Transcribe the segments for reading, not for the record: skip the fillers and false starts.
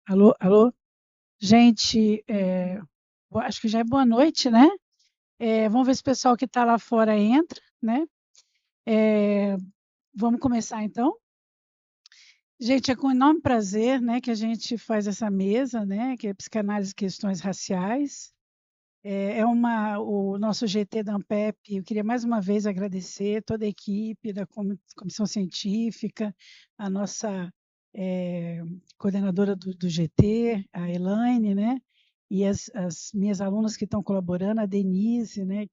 Alô, alô? Gente, acho que já é boa noite, né? Vamos ver se o pessoal que está lá fora entra, né? É, vamos começar então? Gente, é com enorme prazer, né, que a gente faz essa mesa, né, que é Psicanálise e Questões Raciais. O nosso GT da Ampep, eu queria mais uma vez agradecer toda a equipe da comissão científica, a nossa coordenadora do GT, a Elaine, né? E as minhas alunas que estão colaborando, a Denise, né?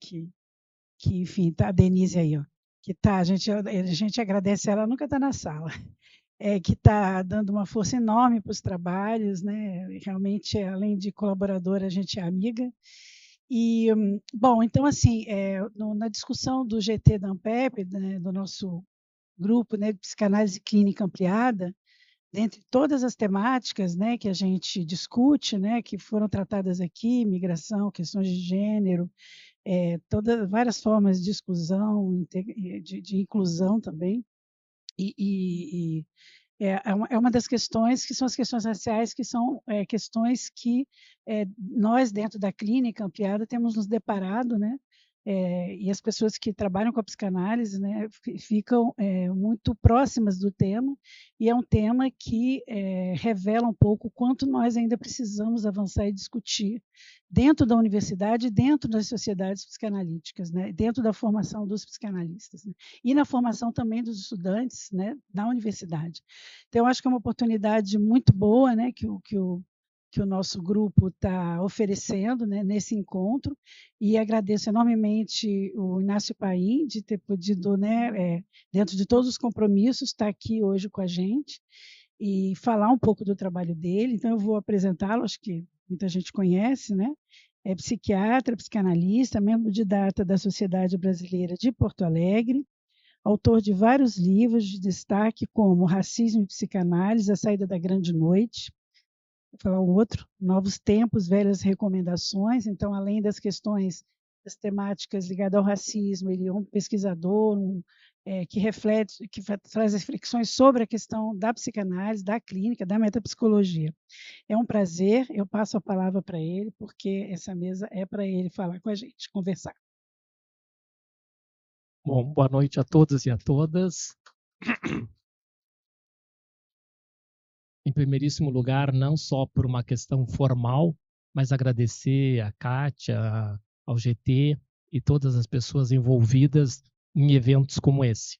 Enfim, tá a Denise aí, ó, que tá, a gente agradece ela, nunca está na sala, que está dando uma força enorme para os trabalhos, né? Realmente, além de colaboradora, a gente é amiga. E, bom, então, assim, na discussão do GT da Ampep, né, do nosso grupo, né, de psicanálise clínica ampliada, dentre todas as temáticas, né, que a gente discute, né, que foram tratadas aqui, migração, questões de gênero, várias formas de exclusão, de inclusão também, e é uma das questões que são as questões raciais, que são questões que nós, dentro da clínica ampliada, temos nos deparado, né? E as pessoas que trabalham com a psicanálise, né, ficam muito próximas do tema, e é um tema que revela um pouco o quanto nós ainda precisamos avançar e discutir dentro da universidade, dentro das sociedades psicanalíticas, né, dentro da formação dos psicanalistas, né, e na formação também dos estudantes, né, na universidade. Então, eu acho que é uma oportunidade muito boa, né, que o nosso grupo está oferecendo, né, nesse encontro, e agradeço enormemente o Inácio Paim de ter podido, né, dentro de todos os compromissos, estar aqui hoje com a gente e falar um pouco do trabalho dele. Então, eu vou apresentá-lo, acho que muita gente conhece, né? É psiquiatra, psicanalista, membro de data da Sociedade Brasileira de Porto Alegre, autor de vários livros de destaque, como Racismo e Psicanálise, A Saída da Grande Noite, vou falar um outro, Novos Tempos, Velhas Recomendações. Então, além das questões, das temáticas ligadas ao racismo, ele é um pesquisador, que reflete, que traz reflexões sobre a questão da psicanálise, da clínica, da metapsicologia. É um prazer, eu passo a palavra para ele, porque essa mesa é para ele falar com a gente, conversar. Bom, boa noite a todos e a todas. Em primeiríssimo lugar, não só por uma questão formal, mas agradecer a Kátia, ao GT e todas as pessoas envolvidas em eventos como esse.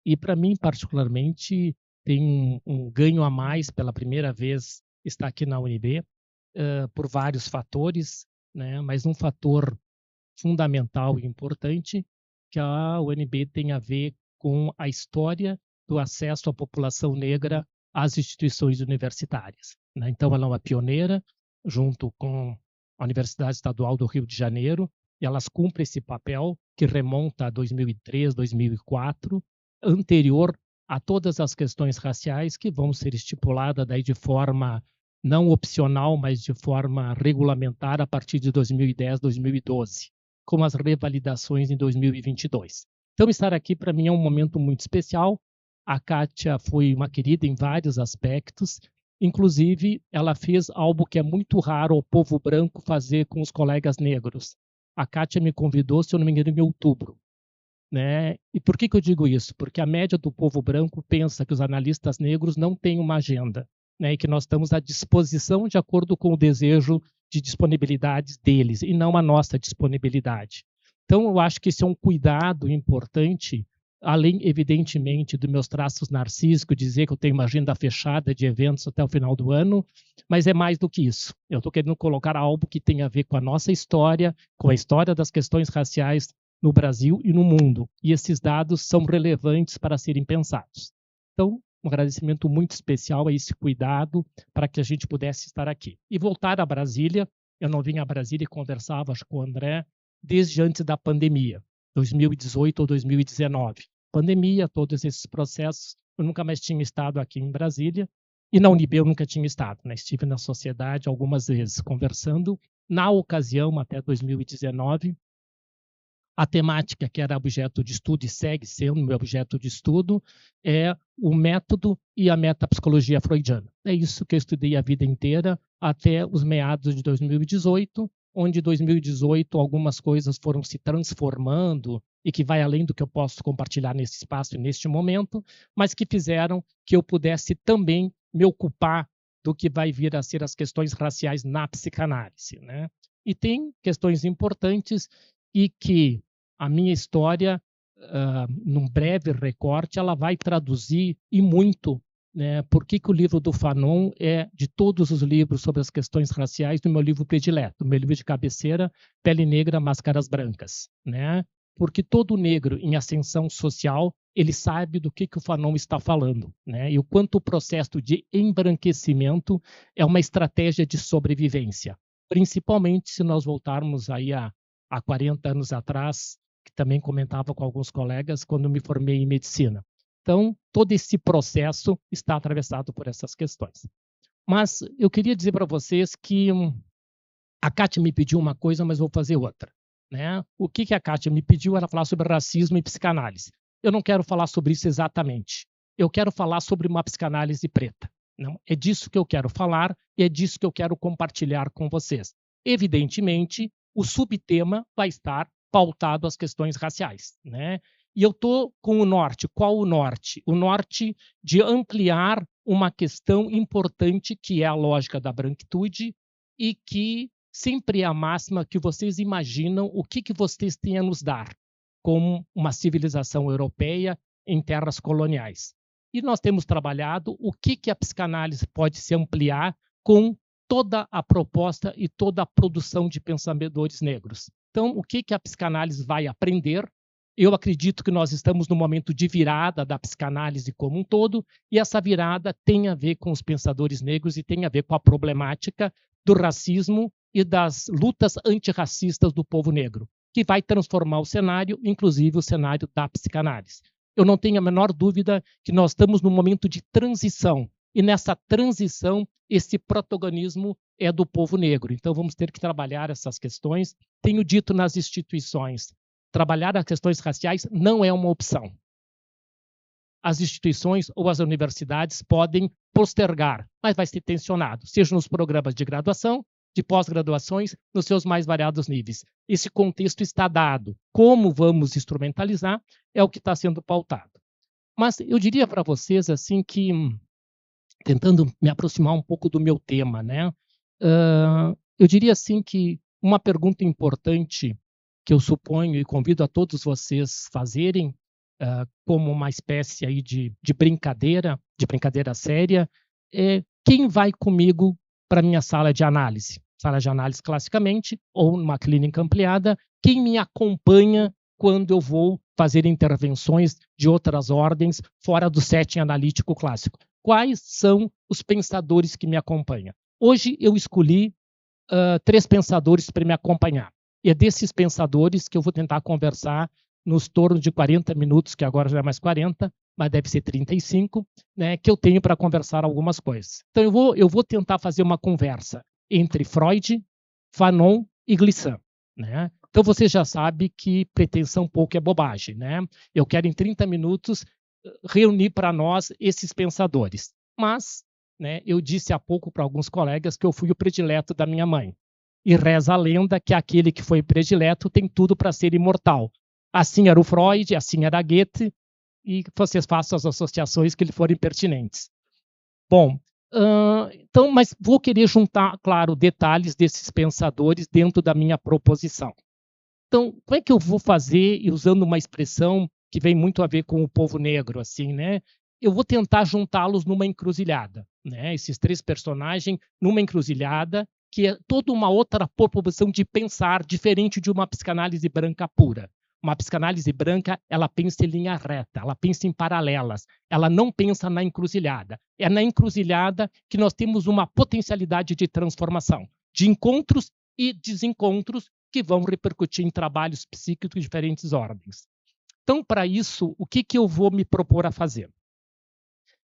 E para mim, particularmente, tem um ganho a mais pela primeira vez estar aqui na UNB, por vários fatores, né? Mas um fator fundamental e importante que a UNB tem a ver com a história do acesso à população negra às instituições universitárias, né? Então, ela é uma pioneira, junto com a Universidade Estadual do Rio de Janeiro, e elas cumprem esse papel que remonta a 2003, 2004, anterior a todas as questões raciais que vão ser estipuladas daí de forma não opcional, mas de forma regulamentar a partir de 2010, 2012, com as revalidações em 2022. Então, estar aqui para mim é um momento muito especial. A Kátia foi uma querida em vários aspectos, inclusive ela fez algo que é muito raro ao povo branco fazer com os colegas negros. A Kátia me convidou, se eu não me engano, em outubro, né? E por que eu digo isso? Porque a média do povo branco pensa que os analistas negros não têm uma agenda, né? E que nós estamos à disposição de acordo com o desejo de disponibilidade deles e não a nossa disponibilidade. Então, eu acho que esse é um cuidado importante, além, evidentemente, dos meus traços narcísicos, dizer que eu tenho uma agenda fechada de eventos até o final do ano, mas é mais do que isso. Eu estou querendo colocar algo que tem a ver com a nossa história, com a história das questões raciais no Brasil e no mundo. E esses dados são relevantes para serem pensados. Então, um agradecimento muito especial a esse cuidado para que a gente pudesse estar aqui. E voltar a Brasília, eu não vim a Brasília e conversava com o André desde antes da pandemia, 2018 ou 2019. Pandemia, todos esses processos, eu nunca mais tinha estado aqui em Brasília, e na UNB eu nunca tinha estado, né? Estive na sociedade algumas vezes conversando. Na ocasião, até 2019, A temática que era objeto de estudo e segue sendo meu objeto de estudo é o método e a metapsicologia freudiana. É isso que eu estudei a vida inteira até os meados de 2018, onde em 2018 algumas coisas foram se transformando e que vai além do que eu posso compartilhar nesse espaço e neste momento, mas que fizeram que eu pudesse também me ocupar do que vai vir a ser as questões raciais na psicanálise, né? E tem questões importantes e que a minha história, num breve recorte, ela vai traduzir e muito, né, por que o livro do Fanon é, de todos os livros sobre as questões raciais, do meu livro predileto, meu livro de cabeceira, Pele Negra, Máscaras Brancas, né? Porque todo negro em ascensão social, ele sabe do que o Fanon está falando, né? E o quanto o processo de embranquecimento é uma estratégia de sobrevivência, principalmente se nós voltarmos aí há 40 anos atrás, que também comentava com alguns colegas, quando me formei em medicina. Então, todo esse processo está atravessado por essas questões. Mas eu queria dizer para vocês que a Kátia me pediu uma coisa, mas vou fazer outra, né? O que a Kátia me pediu era falar sobre racismo e psicanálise. Eu não quero falar sobre isso exatamente. Eu quero falar sobre uma psicanálise preta. Não, é disso que eu quero falar e é disso que eu quero compartilhar com vocês. Evidentemente, o subtema vai estar pautado às questões raciais, né? E eu estou com o norte. Qual o norte? O norte de ampliar uma questão importante que é a lógica da branquitude e que sempre é a máxima que vocês imaginam o que vocês têm a nos dar como uma civilização europeia em terras coloniais. E nós temos trabalhado o que a psicanálise pode se ampliar com toda a proposta e toda a produção de pensadores negros. Então, o que a psicanálise vai aprender? Eu acredito que nós estamos no momento de virada da psicanálise como um todo, e essa virada tem a ver com os pensadores negros e tem a ver com a problemática do racismo e das lutas antirracistas do povo negro, que vai transformar o cenário, inclusive o cenário da psicanálise. Eu não tenho a menor dúvida que nós estamos num momento de transição, e nessa transição, esse protagonismo é do povo negro. Então, vamos ter que trabalhar essas questões. Tenho dito nas instituições, trabalhar as questões raciais não é uma opção. As instituições ou as universidades podem postergar, mas vai ser tensionado, seja nos programas de graduação, de pós-graduações, nos seus mais variados níveis. Esse contexto está dado. Como vamos instrumentalizar é o que está sendo pautado. Mas eu diria para vocês assim que, tentando me aproximar um pouco do meu tema, né? Eu diria assim que uma pergunta importante que eu suponho e convido a todos vocês fazerem como uma espécie aí de brincadeira séria, é quem vai comigo para minha sala de análise? Sala de análise classicamente, ou numa clínica ampliada, quem me acompanha quando eu vou fazer intervenções de outras ordens fora do setting analítico clássico? Quais são os pensadores que me acompanham? Hoje eu escolhi 3 pensadores para me acompanhar. E é desses pensadores que eu vou tentar conversar nos torno de 40 minutos, que agora já é mais 40, mas deve ser 35, né, que eu tenho para conversar algumas coisas. Então eu vou tentar fazer uma conversa entre Freud, Fanon e Glissant, né? Então você já sabe que pretensão pouco é bobagem, né? Eu quero em 30 minutos reunir para nós esses pensadores. Mas, né, eu disse há pouco para alguns colegas que eu fui o predileto da minha mãe. E reza a lenda que aquele que foi predileto tem tudo para ser imortal. Assim era o Freud, assim era Goethe, e vocês façam as associações que lhe forem pertinentes. Bom, então, mas vou querer juntar, claro, detalhes desses pensadores dentro da minha proposição. Então, como é que eu vou fazer, e usando uma expressão que vem muito a ver com o povo negro, assim, né? Eu vou tentar juntá-los numa encruzilhada, né? Esses 3 personagens numa encruzilhada, que é toda uma outra proposição de pensar diferente de uma psicanálise branca pura. Uma psicanálise branca, ela pensa em linha reta, ela pensa em paralelas, ela não pensa na encruzilhada. É na encruzilhada que nós temos uma potencialidade de transformação, de encontros e desencontros que vão repercutir em trabalhos psíquicos de diferentes ordens. Então, para isso, o que eu vou me propor a fazer?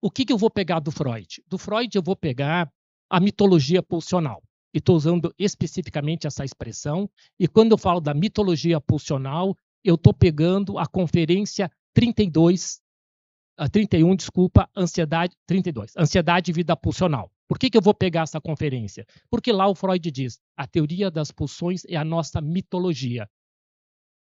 O que eu vou pegar do Freud? Do Freud eu vou pegar a mitologia pulsional. E estou usando especificamente essa expressão. E quando eu falo da mitologia pulsional, eu estou pegando a conferência 31, Ansiedade e Vida Pulsional. Por que eu vou pegar essa conferência? Porque lá o Freud diz, a teoria das pulsões é a nossa mitologia,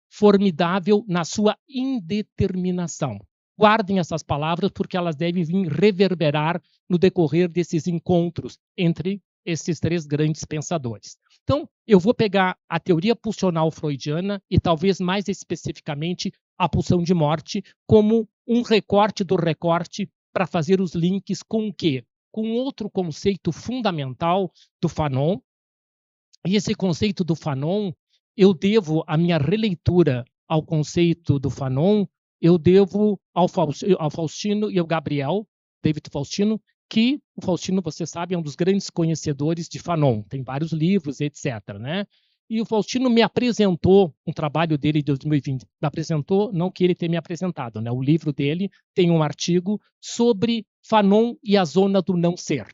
formidável na sua indeterminação. Guardem essas palavras porque elas devem vir reverberar no decorrer desses encontros entre esses três grandes pensadores. Então, eu vou pegar a teoria pulsional freudiana e talvez mais especificamente a pulsão de morte como um recorte do recorte para fazer os links com o quê? Com outro conceito fundamental do Fanon. E esse conceito do Fanon, eu devo a minha releitura ao conceito do Fanon, eu devo ao Faustino e ao Gabriel, David Faustino, que o Faustino, você sabe, é um dos grandes conhecedores de Fanon, tem vários livros, etc., né? E o Faustino me apresentou um trabalho dele de 2020. Me apresentou, não que ele tenha me apresentado, né? O livro dele tem um artigo sobre Fanon e a zona do não ser,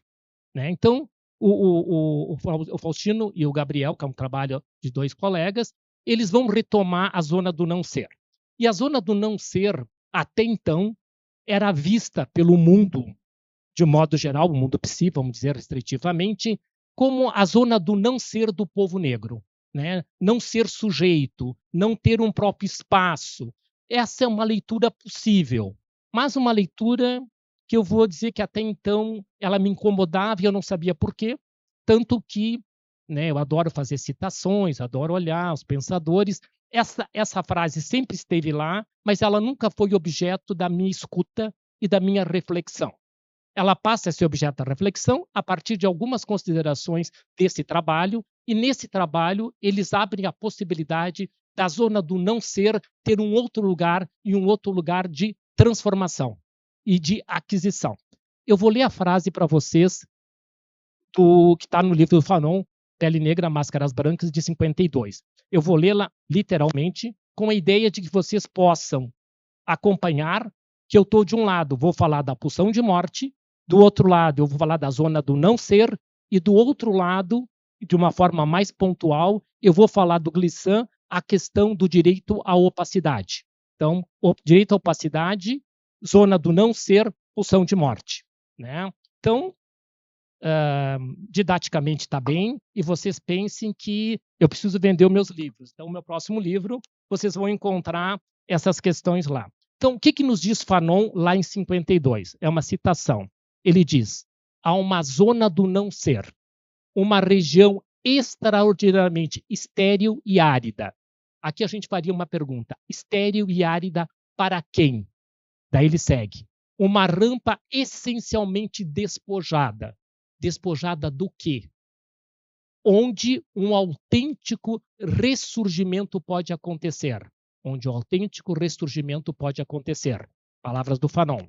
né? Então, o Faustino e o Gabriel, que é um trabalho de dois colegas, eles vão retomar a zona do não ser. E a zona do não ser, até então, era vista pelo mundo, de modo geral, o mundo psi, vamos dizer restritivamente, como a zona do não ser do povo negro, né? Não ser sujeito, não ter um próprio espaço. Essa é uma leitura possível, mas uma leitura que eu vou dizer que até então ela me incomodava e eu não sabia por quê, tanto que, né, eu adoro fazer citações, adoro olhar os pensadores. Essa frase sempre esteve lá, mas ela nunca foi objeto da minha escuta e da minha reflexão. Ela passa a ser objeto da reflexão a partir de algumas considerações desse trabalho, e nesse trabalho eles abrem a possibilidade da zona do não ser ter um outro lugar e um outro lugar de transformação e de aquisição. Eu vou ler a frase para vocês que está no livro do Fanon, Pele Negra, Máscaras Brancas, de 52. Eu vou lê-la literalmente com a ideia de que vocês possam acompanhar que eu estou de um lado, vou falar da pulsão de morte, do outro lado eu vou falar da zona do não ser, e do outro lado, de uma forma mais pontual, eu vou falar do Glissant, a questão do direito à opacidade. Então, direito à opacidade, zona do não ser, pulsão de morte, né? Então, didaticamente está bem, e vocês pensem que eu preciso vender os meus livros. Então, o meu próximo livro, vocês vão encontrar essas questões lá. Então, o que nos diz Fanon lá em 52? É uma citação. Ele diz, há uma zona do não ser, uma região extraordinariamente estéril e árida. Aqui a gente faria uma pergunta, estéril e árida para quem? Daí ele segue, uma rampa essencialmente despojada. Despojada do quê? Onde um autêntico ressurgimento pode acontecer. Onde um autêntico ressurgimento pode acontecer. Palavras do Fanon.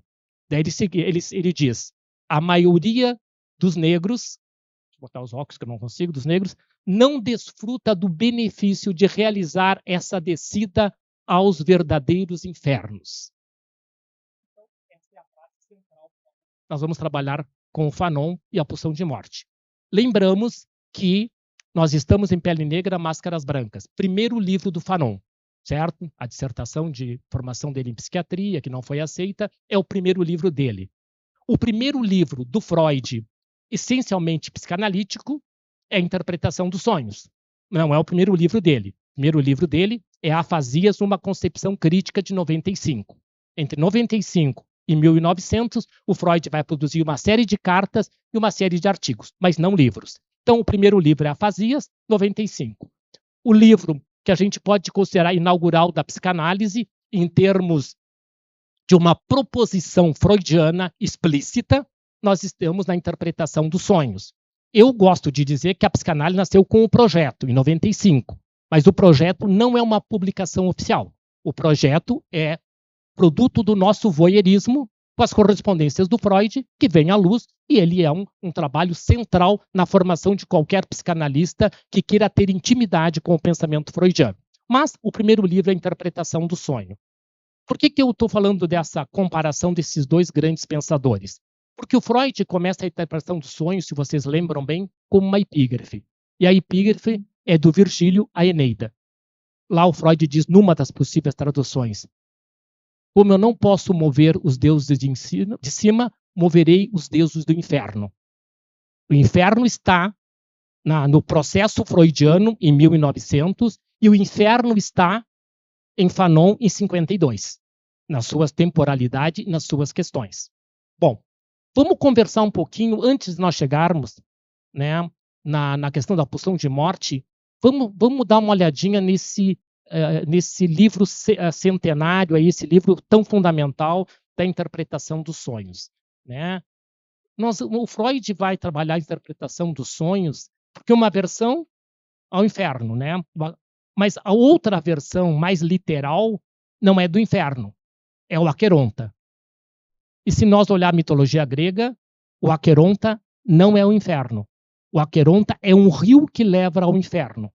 Daí ele diz, a maioria dos negros, vou botar os óculos que eu não consigo, dos negros, não desfruta do benefício de realizar essa descida aos verdadeiros infernos. Então, essa é a frase central. Nós vamos trabalhar com o Fanon e a pulsão de morte. Lembramos que nós estamos em Pele Negra, Máscaras Brancas. Primeiro livro do Fanon, certo? A dissertação de formação dele em psiquiatria, que não foi aceita, é o primeiro livro dele. O primeiro livro do Freud, essencialmente psicanalítico, é a Interpretação dos Sonhos. Não é o primeiro livro dele. O primeiro livro dele é Afasias, uma concepção crítica, de 95. Entre 95 e 1900, o Freud vai produzir uma série de cartas e uma série de artigos, mas não livros. Então, o primeiro livro é Afasias, 95. O livro que a gente pode considerar inaugural da psicanálise, em termos de uma proposição freudiana explícita, nós estamos na Interpretação dos Sonhos. Eu gosto de dizer que a psicanálise nasceu com o projeto, em 95, mas o projeto não é uma publicação oficial. O projeto é produto do nosso voyeurismo, com as correspondências do Freud, que vem à luz, e ele é um trabalho central na formação de qualquer psicanalista que queira ter intimidade com o pensamento freudiano. Mas o primeiro livro é a Interpretação do Sonho. Por que eu estou falando dessa comparação desses dois grandes pensadores? Porque o Freud começa a Interpretação do Sonho, se vocês lembram bem, como uma epígrafe. E a epígrafe é do Virgílio a Eneida. lá o Freud diz, numa das possíveis traduções, como eu não posso mover os deuses de cima, moverei os deuses do inferno. O inferno está no processo freudiano, em 1900, e o inferno está em Fanon, em 52, nas suas temporalidade e nas suas questões. Bom, vamos conversar um pouquinho, antes de nós chegarmos, né, na questão da pulsão de morte, vamos dar uma olhadinha nesse livro centenário, aí, esse livro tão fundamental da interpretação dos sonhos. Né? O Freud vai trabalhar a interpretação dos sonhos, porque uma versão ao inferno, né? Mas a outra versão, mais literal, não é do inferno, é o Aqueronta. E se nós olhar a mitologia grega, o Aqueronta não é o inferno. O Aqueronta é um rio que leva ao inferno.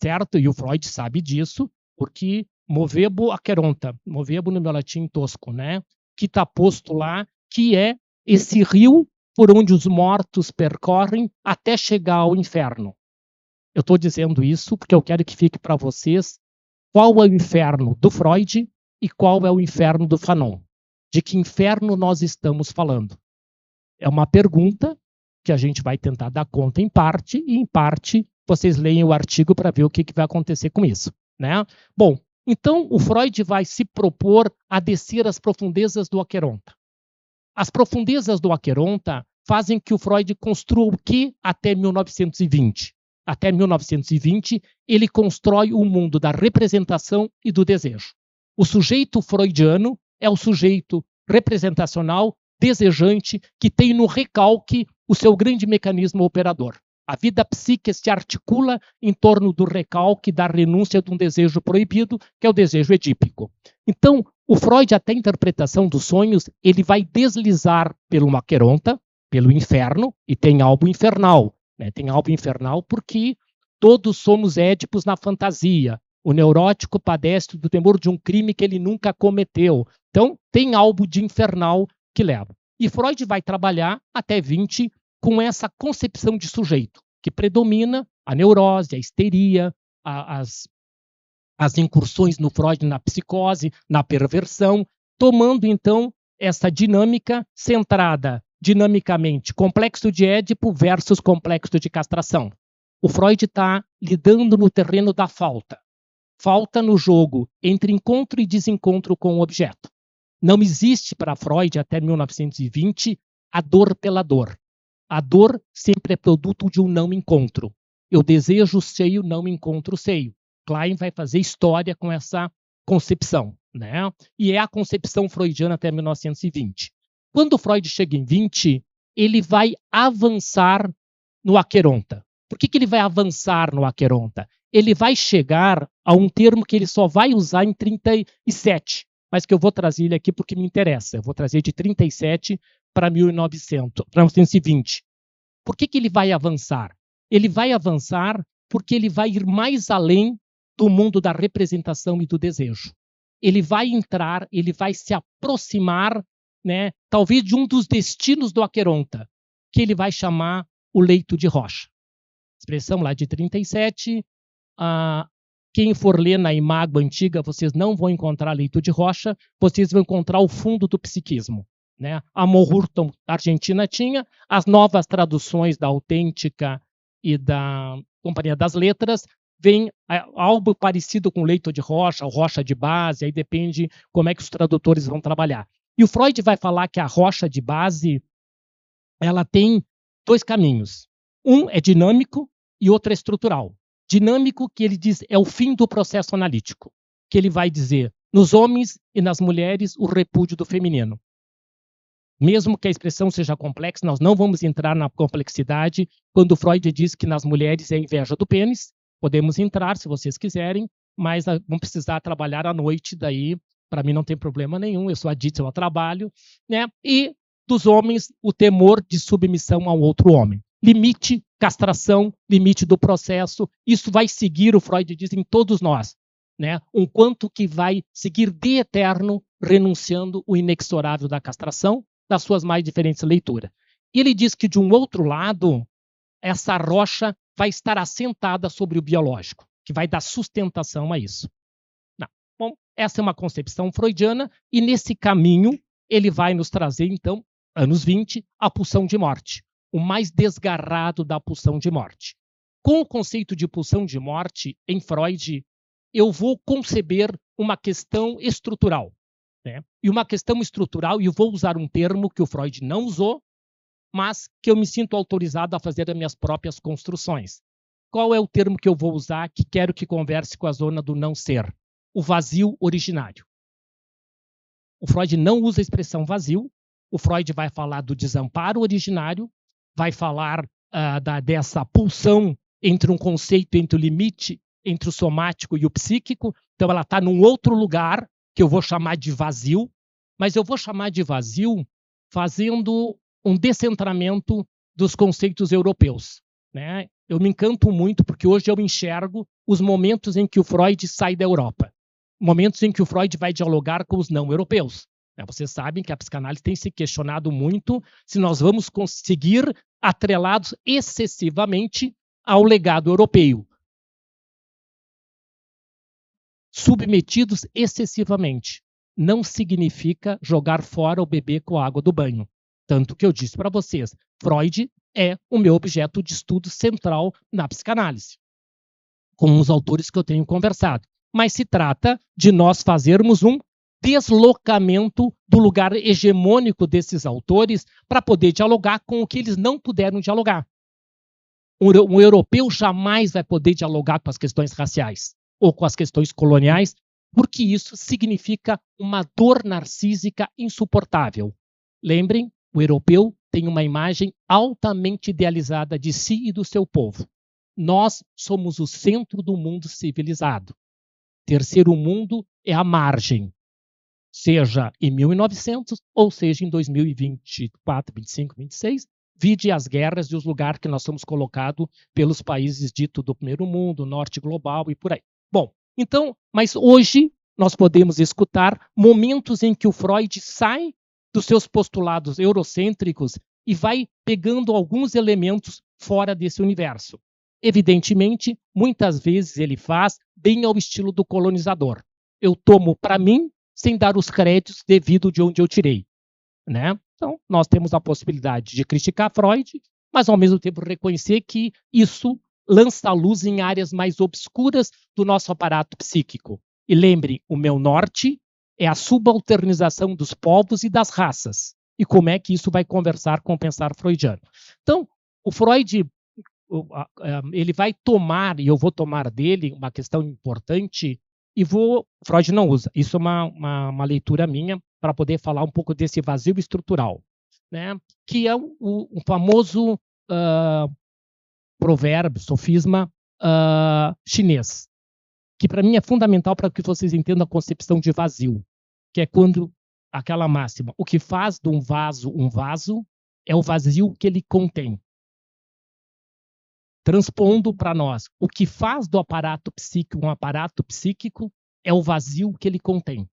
Certo? E o Freud sabe disso, porque movebo Aqueronta, movebo no meu latim tosco, né? Que está posto lá, que é esse rio por onde os mortos percorrem até chegar ao inferno. Eu estou dizendo isso porque eu quero que fique para vocês qual é o inferno do Freud e qual é o inferno do Fanon. De que inferno nós estamos falando? É uma pergunta que a gente vai tentar dar conta em parte, e em parte vocês leem o artigo para ver o que vai acontecer com isso. Né? Bom, então o Freud vai se propor a descer as profundezas do Aqueronta. As profundezas do Aqueronta fazem que o Freud construa o que até 1920? Até 1920, ele constrói o mundo da representação e do desejo. O sujeito freudiano é o sujeito representacional, desejante, que tem no recalque o seu grande mecanismo operador. A vida psíquica se articula em torno do recalque, da renúncia de um desejo proibido, que é o desejo edípico. Então, o Freud, até a interpretação dos sonhos, ele vai deslizar pelo Aqueronta, pelo inferno, e tem algo infernal. Né? Tem algo infernal porque todos somos édipos na fantasia. O neurótico padece do temor de um crime que ele nunca cometeu. Então, tem algo de infernal que leva. E Freud vai trabalhar até 20 com essa concepção de sujeito, que predomina a neurose, a histeria, as incursões no Freud na psicose, na perversão, tomando, então, essa dinâmica centrada dinamicamente complexo de Édipo versus complexo de castração. O Freud está lidando no terreno da falta. Falta no jogo entre encontro e desencontro com o objeto. Não existe para Freud, até 1920, a dor pela dor. A dor sempre é produto de um não encontro. Eu desejo o seio, não encontro o seio. Klein vai fazer história com essa concepção. Né? E é a concepção freudiana até 1920. Quando Freud chega em 20, ele vai avançar no Aqueronta. Por que ele vai avançar no Aqueronta? Ele vai chegar a um termo que ele só vai usar em 37, mas que eu vou trazer ele aqui porque me interessa. Eu vou trazer de 37 para 1920. Por que ele vai avançar? Ele vai avançar porque ele vai ir mais além do mundo da representação e do desejo. Ele vai entrar, ele vai se aproximar, né, talvez de um dos destinos do Aqueronta, que ele vai chamar o leito de rocha. Expressão lá de 37. Quem for ler na Imago antiga, vocês não vão encontrar leito de rocha, vocês vão encontrar o fundo do psiquismo. Né? A Moorhurton Argentina tinha, as novas traduções da Autêntica e da Companhia das Letras, vem algo parecido com leito de rocha, ou rocha de base, aí depende como é que os tradutores vão trabalhar. E o Freud vai falar que a rocha de base, ela tem dois caminhos. Um é dinâmico e outro é estrutural. Dinâmico, que ele diz, é o fim do processo analítico, que ele vai dizer, nos homens e nas mulheres, o repúdio do feminino. Mesmo que a expressão seja complexa, nós não vamos entrar na complexidade. Quando Freud diz que nas mulheres é a inveja do pênis, podemos entrar se vocês quiserem, mas vão precisar trabalhar à noite, daí para mim não tem problema nenhum, eu sou adito ao trabalho, né? E dos homens, o temor de submissão ao outro homem. Limite, castração, limite do processo, isso vai seguir, o Freud diz, em todos nós, né? Um quanto que vai seguir de eterno, renunciando o inexorável da castração, das suas mais diferentes leituras. E ele diz que, de um outro lado, essa rocha vai estar assentada sobre o biológico. que vai dar sustentação a isso. Não. Bom, essa é uma concepção freudiana, e nesse caminho ele vai nos trazer, então, anos 20, a pulsão de morte, o mais desgarrado da pulsão de morte. Com o conceito de pulsão de morte, em Freud, eu vou conceber uma questão estrutural. Né? E uma questão estrutural, e eu vou usar um termo que o Freud não usou, mas que eu me sinto autorizado a fazer as minhas próprias construções. Qual é o termo que eu vou usar que quero que converse com a zona do não ser? O vazio originário. O Freud não usa a expressão vazio, o Freud vai falar do desamparo originário, vai falar dessa pulsão entre um conceito, entre o limite, entre o somático e o psíquico. Então ela está num outro lugar, que eu vou chamar de vazio, mas eu vou chamar de vazio fazendo um descentramento dos conceitos europeus. Né? Eu me encanto muito porque hoje eu enxergo os momentos em que o Freud sai da Europa, momentos em que o Freud vai dialogar com os não europeus. Vocês sabem que a psicanálise tem se questionado muito se nós vamos conseguir atrelados excessivamente ao legado europeu. Submetidos excessivamente não significa jogar fora o bebê com a água do banho. Tanto que eu disse para vocês, Freud é o meu objeto de estudo central na psicanálise, com os autores que eu tenho conversado. Mas se trata de nós fazermos um deslocamento do lugar hegemônico desses autores para poder dialogar com o que eles não puderam dialogar. Um europeu jamais vai poder dialogar com as questões raciais ou com as questões coloniais, porque isso significa uma dor narcísica insuportável. Lembrem, o europeu tem uma imagem altamente idealizada de si e do seu povo. Nós somos o centro do mundo civilizado. Terceiro mundo é a margem, seja em 1900 ou seja em 2024, 25, 26, vide as guerras e os lugares que nós somos colocados pelos países ditos do primeiro mundo, norte global e por aí. Bom, então, mas hoje nós podemos escutar momentos em que o Freud sai dos seus postulados eurocêntricos e vai pegando alguns elementos fora desse universo. Evidentemente, muitas vezes ele faz bem ao estilo do colonizador. Eu tomo para mim sem dar os créditos devido de onde eu tirei. Né? Então, nós temos a possibilidade de criticar Freud, mas ao mesmo tempo reconhecer que isso lança a luz em áreas mais obscuras do nosso aparato psíquico. E lembre, o meu norte é a subalternização dos povos e das raças. E como é que isso vai conversar com o pensar freudiano. Então, o Freud, ele vai tomar, e eu vou tomar dele, uma questão importante, Freud não usa, isso é uma leitura minha, para poder falar um pouco desse vazio estrutural, né? Que é o famoso provérbio, sofisma chinês, que para mim é fundamental para que vocês entendam a concepção de vazio, que é quando aquela máxima, o que faz de um vaso é o vazio que ele contém. Transpondo para nós, o que faz do aparato psíquico um aparato psíquico é o vazio que ele contém,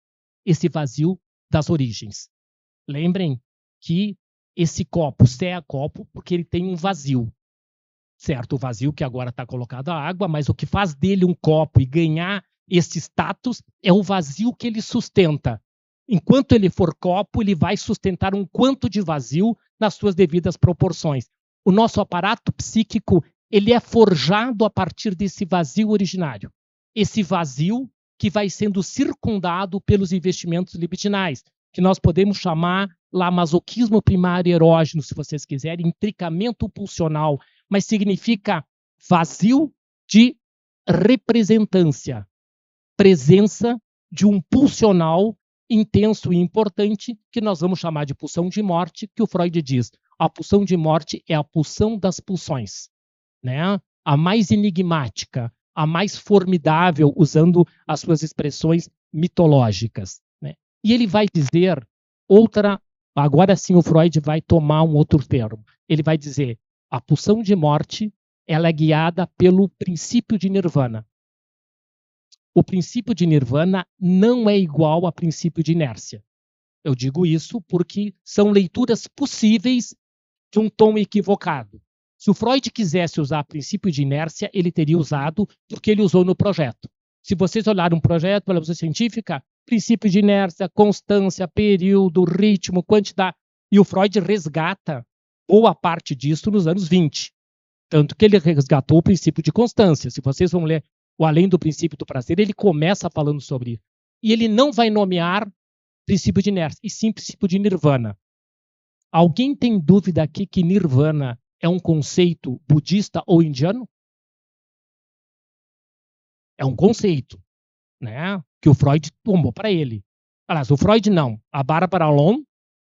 esse vazio das origens. Lembrem que esse copo é copo porque ele tem um vazio. Certo, o vazio que agora está colocado a água, mas o que faz dele um copo e ganhar esse status é o vazio que ele sustenta. Enquanto ele for copo, ele vai sustentar um quanto de vazio nas suas devidas proporções. O nosso aparato psíquico, ele é forjado a partir desse vazio originário. Esse vazio que vai sendo circundado pelos investimentos libidinais, que nós podemos chamar lá masoquismo primário erógeno, se vocês quiserem, intricamento pulsional, mas significa vazio de representância, presença de um pulsional intenso e importante, que nós vamos chamar de pulsão de morte, que o Freud diz, a pulsão de morte é a pulsão das pulsões, né? A mais enigmática, a mais formidável, usando as suas expressões mitológicas. Né? E ele vai dizer agora sim o Freud vai tomar um outro termo, ele vai dizer, a pulsão de morte ela é guiada pelo princípio de Nirvana. O princípio de Nirvana não é igual ao princípio de inércia. Eu digo isso porque são leituras possíveis de um tom equivocado. Se o Freud quisesse usar princípio de inércia, ele teria usado porque ele usou no projeto. Se vocês olharem um projeto pela visão científica, princípio de inércia, constância, período, ritmo, quantidade. E o Freud resgata boa parte disso nos anos 20. Tanto que ele resgatou o princípio de constância. Se vocês vão ler o Além do Princípio do Prazer, ele começa falando sobre isso. E ele não vai nomear princípio de inércia, e sim princípio de nirvana. Alguém tem dúvida aqui que nirvana é um conceito budista ou indiano? É um conceito, né, que o Freud tomou para ele. Aliás, o Freud não. A Barbara Alon,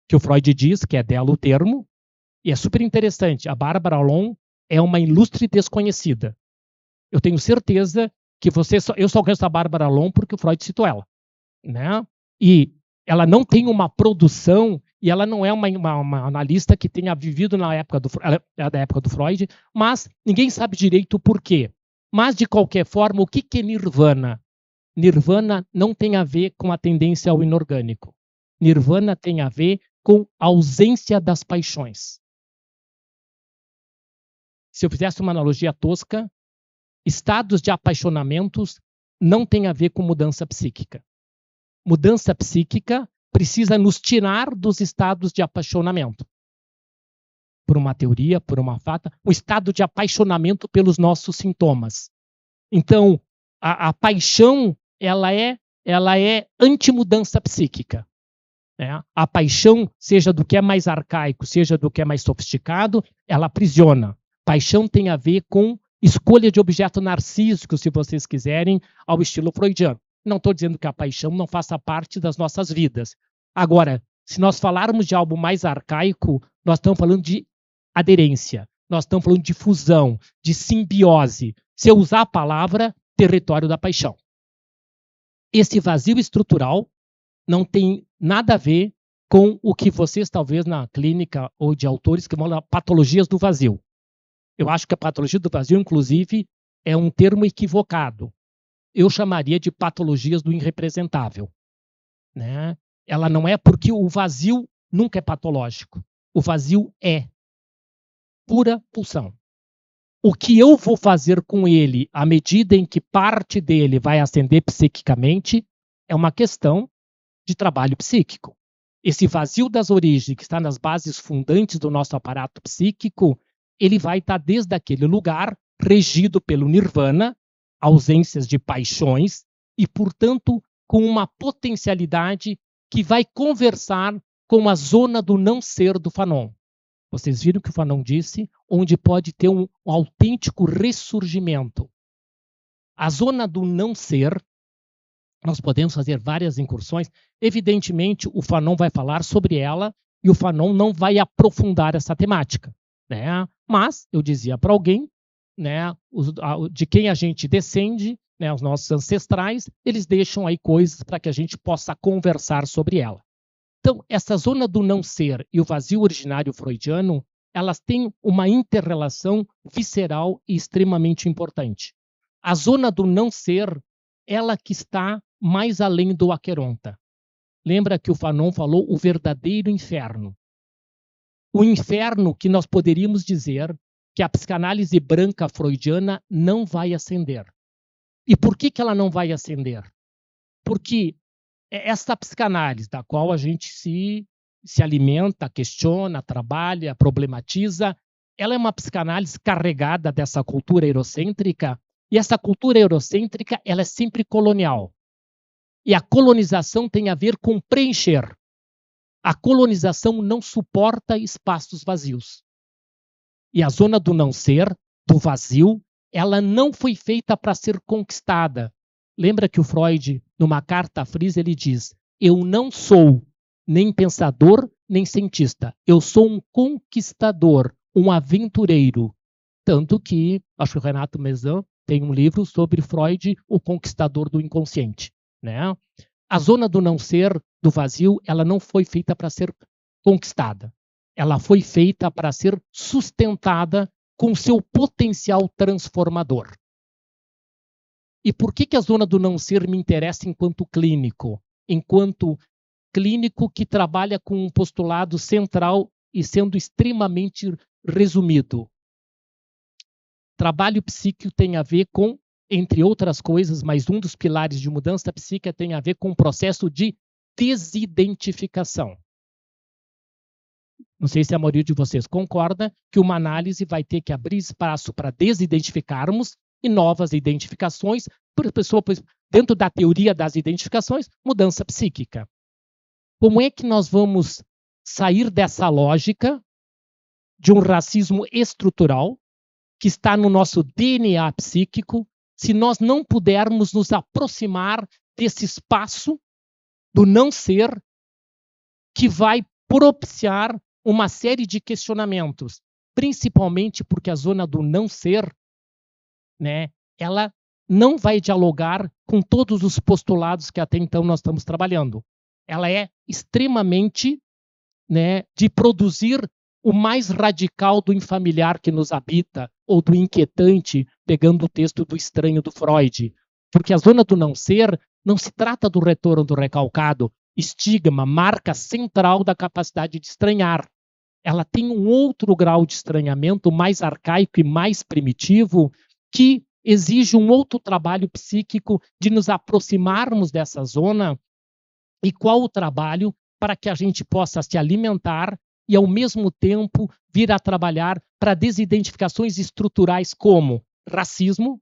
que o Freud diz que é dela o termo, e é super interessante. A Barbara Alon é uma ilustre desconhecida. Eu tenho certeza que eu só conheço a Barbara Alon porque o Freud citou ela, né? E ela não tem uma produção e ela não é uma analista que tenha vivido na época da época do Freud, mas ninguém sabe direito o porquê. Mas, de qualquer forma, o que é nirvana? Nirvana não tem a ver com a tendência ao inorgânico. Nirvana tem a ver com a ausência das paixões. Se eu fizesse uma analogia tosca, estados de apaixonamentos não tem a ver com mudança psíquica. Mudança psíquica precisa nos tirar dos estados de apaixonamento. Por uma teoria, por uma fata, um estado de apaixonamento pelos nossos sintomas. Então, a paixão, ela é antimudança psíquica. Né? A paixão, seja do que é mais arcaico, seja do que é mais sofisticado, ela aprisiona. Paixão tem a ver com escolha de objeto narcísico, se vocês quiserem, ao estilo freudiano. Não estou dizendo que a paixão não faça parte das nossas vidas. Agora, se nós falarmos de algo mais arcaico, nós estamos falando de aderência, nós estamos falando de fusão, de simbiose. Se eu usar a palavra território da paixão. Esse vazio estrutural não tem nada a ver com o que vocês, talvez, na clínica ou de autores que vão falar patologias do vazio. Eu acho que a patologia do vazio, inclusive, é um termo equivocado. Eu chamaria de patologias do irrepresentável. Né? Ela não é porque o vazio nunca é patológico. O vazio é pura pulsão. O que eu vou fazer com ele à medida em que parte dele vai ascender psiquicamente é uma questão de trabalho psíquico. Esse vazio das origens, que está nas bases fundantes do nosso aparato psíquico, ele vai estar desde aquele lugar regido pelo nirvana, ausências de paixões, e, portanto, com uma potencialidade que vai conversar com a zona do não ser do Fanon. Vocês viram que o Fanon disse, onde pode ter um autêntico ressurgimento. A zona do não ser, nós podemos fazer várias incursões. Evidentemente, o Fanon vai falar sobre ela e o Fanon não vai aprofundar essa temática. Né? Mas, eu dizia para alguém, né, de quem a gente descende, né, os nossos ancestrais, eles deixam aí coisas para que a gente possa conversar sobre ela. Então, essa zona do não ser e o vazio originário freudiano, elas têm uma interrelação visceral e extremamente importante. A zona do não ser, ela que está mais além do Aqueronta. Lembra que o Fanon falou o verdadeiro inferno. O inferno que nós poderíamos dizer que a psicanálise branca freudiana não vai ascender. E por que ela não vai ascender? Porque essa psicanálise da qual a gente se alimenta, questiona, trabalha, problematiza, ela é uma psicanálise carregada dessa cultura eurocêntrica, e essa cultura eurocêntrica ela é sempre colonial. E a colonização tem a ver com preencher. A colonização não suporta espaços vazios. E a zona do não ser, do vazio, ela não foi feita para ser conquistada. Lembra que o Freud, numa carta a Fries, ele diz: eu não sou nem pensador, nem cientista. Eu sou um conquistador, um aventureiro. Tanto que, acho que o Renato Mezan tem um livro sobre Freud, o conquistador do inconsciente. Né? A zona do não ser, do vazio, ela não foi feita para ser conquistada. Ela foi feita para ser sustentada com seu potencial transformador. E por que a zona do não ser me interessa enquanto clínico? Enquanto clínico que trabalha com um postulado central e sendo extremamente resumido. trabalho psíquico tem a ver com, entre outras coisas, mas um dos pilares de mudança psíquica tem a ver com o processo de desidentificação. Não sei se a maioria de vocês concorda que uma análise vai ter que abrir espaço para desidentificarmos e novas identificações, dentro da teoria das identificações, mudança psíquica. Como é que nós vamos sair dessa lógica de um racismo estrutural que está no nosso DNA psíquico se nós não pudermos nos aproximar desse espaço do não ser que vai propiciar uma série de questionamentos, principalmente porque a zona do não ser, né, ela não vai dialogar com todos os postulados que até então nós estamos trabalhando. Ela é extremamente, né, de produzir o mais radical do infamiliar que nos habita, ou do inquietante, pegando o texto do Estranho do Freud. Porque a zona do não ser não se trata do retorno do recalcado, estigma, marca central da capacidade de estranhar. Ela tem um outro grau de estranhamento mais arcaico e mais primitivo que exige um outro trabalho psíquico de nos aproximarmos dessa zona. E qual o trabalho para que a gente possa se alimentar e, ao mesmo tempo, vir a trabalhar para desidentificações estruturais como racismo,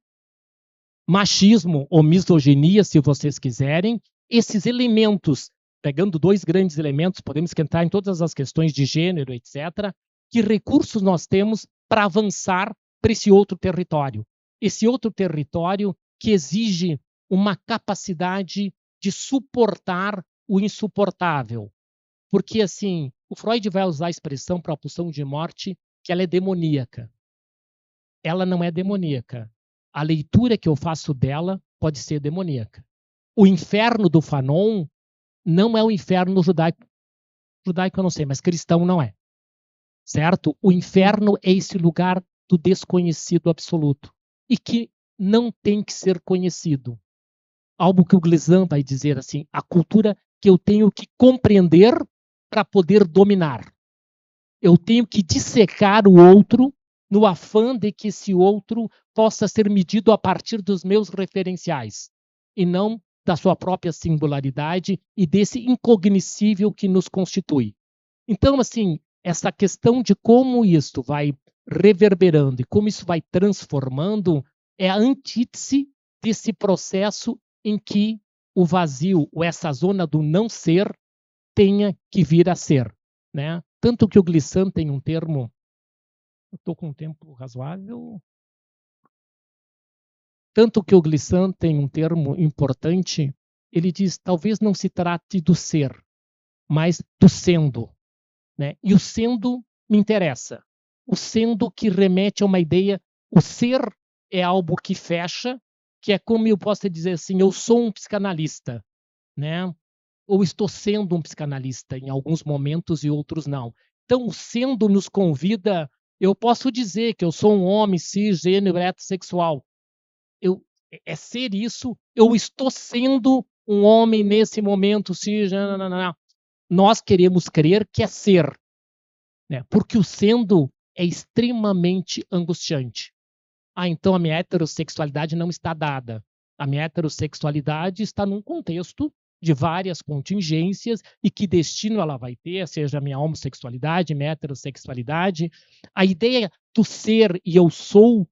machismo ou misoginia, se vocês quiserem. Esses elementos, pegando dois grandes elementos, podemos entrar em todas as questões de gênero, etc. Que recursos nós temos para avançar para esse outro território? Esse outro território que exige uma capacidade de suportar o insuportável. Porque, assim, o Freud vai usar a expressão para a pulsão de morte que ela é demoníaca. Ela não é demoníaca. A leitura que eu faço dela pode ser demoníaca. O inferno do Fanon não é o inferno judaico. Judaico eu não sei, mas cristão não é. Certo? O inferno é esse lugar do desconhecido absoluto. E que não tem que ser conhecido. Algo que o Glissant vai dizer assim, a cultura que eu tenho que compreender para poder dominar. Eu tenho que dissecar o outro no afã de que esse outro possa ser medido a partir dos meus referenciais e não da sua própria singularidade e desse incognoscível que nos constitui. Então, assim, essa questão de como isso vai reverberando e como isso vai transformando é a antítese desse processo em que o vazio, ou essa zona do não ser, tenha que vir a ser. Né? Tanto que o Glissant tem um termo, eu estou com um tempo razoável, tanto que o Glissant tem um termo importante, ele diz, talvez não se trate do ser, mas do sendo. Né? E o sendo me interessa. O sendo que remete a uma ideia, o ser é algo que fecha, que é como eu posso dizer assim, eu sou um psicanalista, né? Ou estou sendo um psicanalista em alguns momentos e outros não. Então, o sendo nos convida, eu posso dizer que eu sou um homem cisgênero heterossexual. É ser isso, eu estou sendo um homem nesse momento cisgênero. Nós queremos crer que é ser, né? Porque o sendo é extremamente angustiante. Então a minha heterossexualidade não está dada. A minha heterossexualidade está num contexto de várias contingências e que destino ela vai ter, seja a minha homossexualidade, minha heterossexualidade. A ideia do ser e eu sou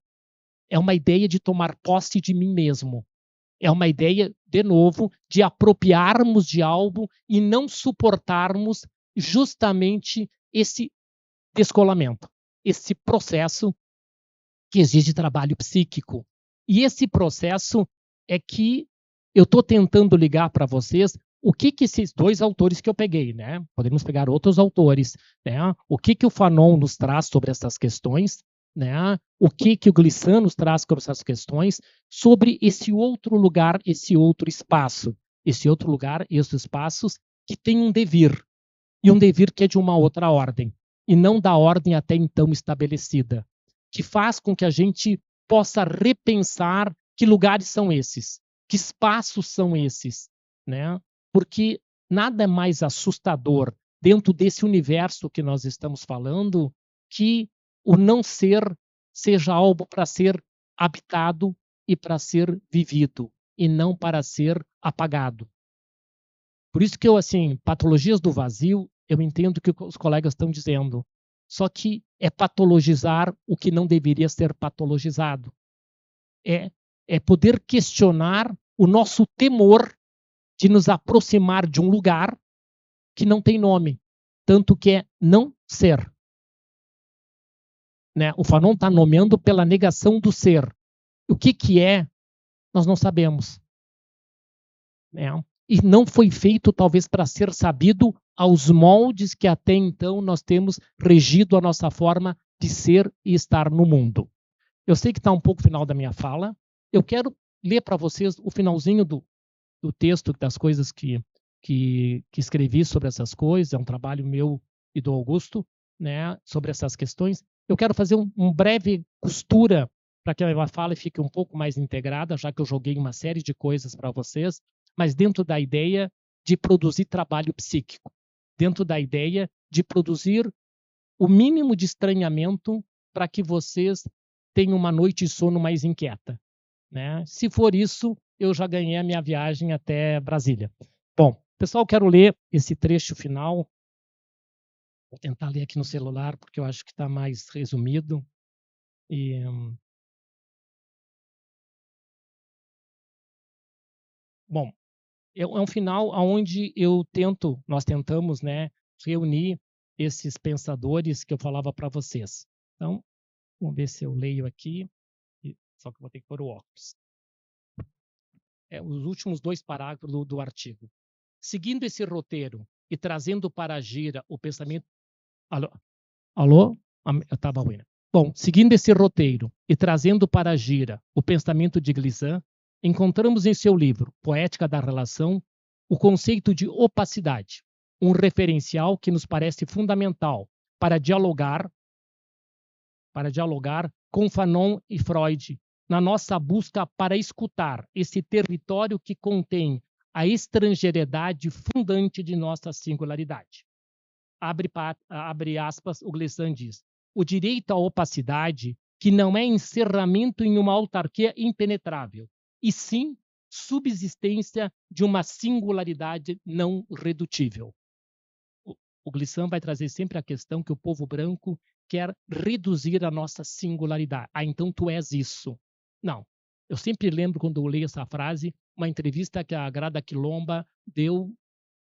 é uma ideia de tomar posse de mim mesmo. É uma ideia, de novo, de apropriarmos de algo e não suportarmos justamente esse descolamento, esse processo que exige trabalho psíquico. E esse processo é que eu estou tentando ligar para vocês o que esses dois autores que eu peguei, né? Podemos pegar outros autores, né? O que o Fanon nos traz sobre essas questões, né? O que o Glissant nos traz sobre essas questões, sobre esse outro lugar, esse outro espaço. Esse outro lugar, esses espaços que tem um devir. E um devir que é de uma outra ordem. E não da ordem até então estabelecida. Que faz com que a gente possa repensar que lugares são esses, que espaços são esses, né? Porque nada é mais assustador dentro desse universo que nós estamos falando que o não ser seja algo para ser habitado e para ser vivido, e não para ser apagado. Por isso que eu, assim, patologias do vazio, eu entendo o que os colegas estão dizendo. Só que é patologizar o que não deveria ser patologizado. É poder questionar o nosso temor de nos aproximar de um lugar que não tem nome, tanto que é não ser. Né? O Fanon está nomeando pela negação do ser. O que é, nós não sabemos. Né? E não foi feito, talvez, para ser sabido aos moldes que até então nós temos regido a nossa forma de ser e estar no mundo. Eu sei que está um pouco final da minha fala. Eu quero ler para vocês o finalzinho do texto, das coisas que escrevi sobre essas coisas. É um trabalho meu e do Augusto, né, sobre essas questões. Eu quero fazer um breve costura para que a fala fique um pouco mais integrada, já que eu joguei uma série de coisas para vocês, mas dentro da ideia de produzir trabalho psíquico, dentro da ideia de produzir o mínimo de estranhamento para que vocês tenham uma noite de sono mais inquieta. Né? Se for isso, eu já ganhei a minha viagem até Brasília. Bom, pessoal, quero ler esse trecho final. Vou tentar ler aqui no celular, porque eu acho que está mais resumido. Bom, é um final onde nós tentamos, né, reunir esses pensadores que eu falava para vocês. Então, vamos ver se eu leio aqui, só que eu vou ter que pôr o óculos. Os últimos 2 parágrafos do artigo. Seguindo esse roteiro e trazendo para a gira o pensamento... Alô? Eu estava ruim. Bom, seguindo esse roteiro e trazendo para a gira o pensamento de Glissant, encontramos em seu livro Poética da Relação o conceito de opacidade, um referencial que nos parece fundamental para dialogar com Fanon e Freud na nossa busca para escutar esse território que contém a estrangeiriedade fundante de nossa singularidade. Abre aspas, o Glissant diz: o direito à opacidade, que não é encerramento em uma autarquia impenetrável, e sim subsistência de uma singularidade não redutível. O Glissant vai trazer sempre a questão que o povo branco quer reduzir a nossa singularidade. Ah, então tu és isso. Não. Eu sempre lembro, quando eu leio essa frase, uma entrevista que a Grada Quilomba deu,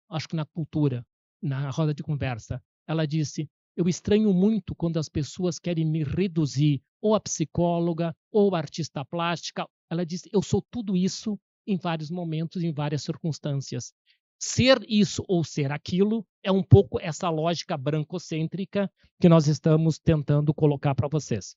acho que na Cultura, na roda de conversa. Ela disse: eu estranho muito quando as pessoas querem me reduzir, ou a psicóloga, ou a artista plástica. Ela disse: eu sou tudo isso em vários momentos, em várias circunstâncias. Ser isso ou ser aquilo é um pouco essa lógica brancocêntrica que nós estamos tentando colocar para vocês.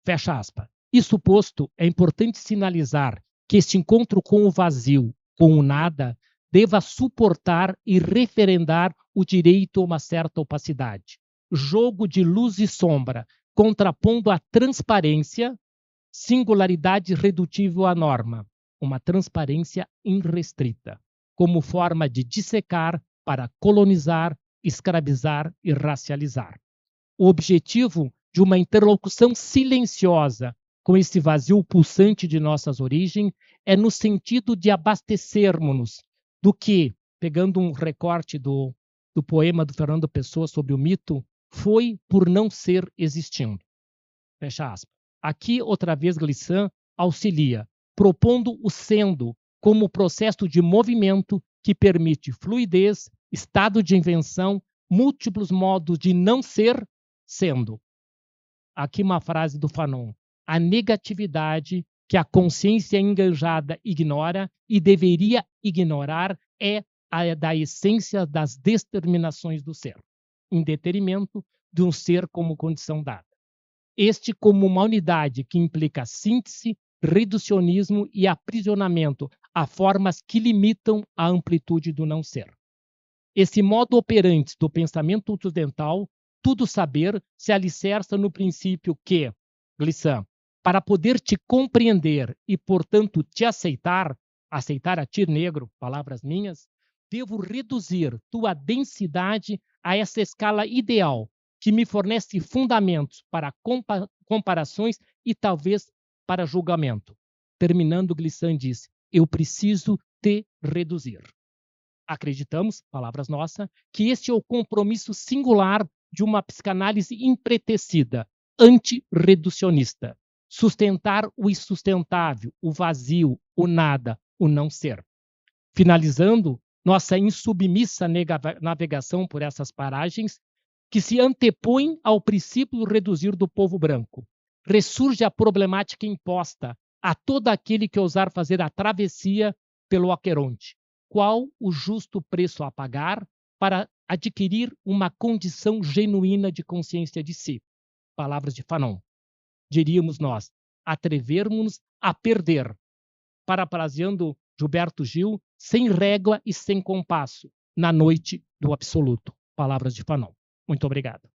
Fecha aspas. Isso posto, é importante sinalizar que este encontro com o vazio, com o nada, deva suportar e referendar o direito a uma certa opacidade. Jogo de luz e sombra, contrapondo a transparência, singularidade redutível à norma, uma transparência irrestrita, como forma de dissecar para colonizar, escravizar e racializar. O objetivo de uma interlocução silenciosa com esse vazio pulsante de nossas origens é no sentido de abastecermos-nos do que, pegando um recorte do poema do Fernando Pessoa sobre o mito, foi por não ser existindo. Fecha aspas. Aqui, outra vez, Glissant auxilia, propondo o sendo como processo de movimento que permite fluidez, estado de invenção, múltiplos modos de não ser sendo. Aqui uma frase do Fanon: a negatividade que a consciência enganjada ignora e deveria ignorar é a da essência das determinações do ser, em detrimento de um ser como condição dada. Este como uma unidade que implica síntese, reducionismo e aprisionamento a formas que limitam a amplitude do não ser. Esse modo operante do pensamento ocidental, tudo saber, se alicerça no princípio que, Glissant, para poder te compreender e, portanto, te aceitar a ti negro, palavras minhas, devo reduzir tua densidade a essa escala ideal, que me fornece fundamentos para comparações e talvez para julgamento. Terminando, Glissant disse: eu preciso te reduzir. Acreditamos, palavras nossas, que este é o compromisso singular de uma psicanálise empretecida, antirreducionista. Sustentar o insustentável, o vazio, o nada, o não ser. Finalizando nossa insubmissa navegação por essas paragens, que se antepõem ao princípio do reduzir do povo branco. Ressurge a problemática imposta a todo aquele que ousar fazer a travessia pelo Aqueronte. Qual o justo preço a pagar para adquirir uma condição genuína de consciência de si? Palavras de Fanon. Diríamos nós, atrevermos-nos a perder, parafraseando Gilberto Gil, sem régua e sem compasso, na noite do absoluto. Palavras de Fanon. Muito obrigado.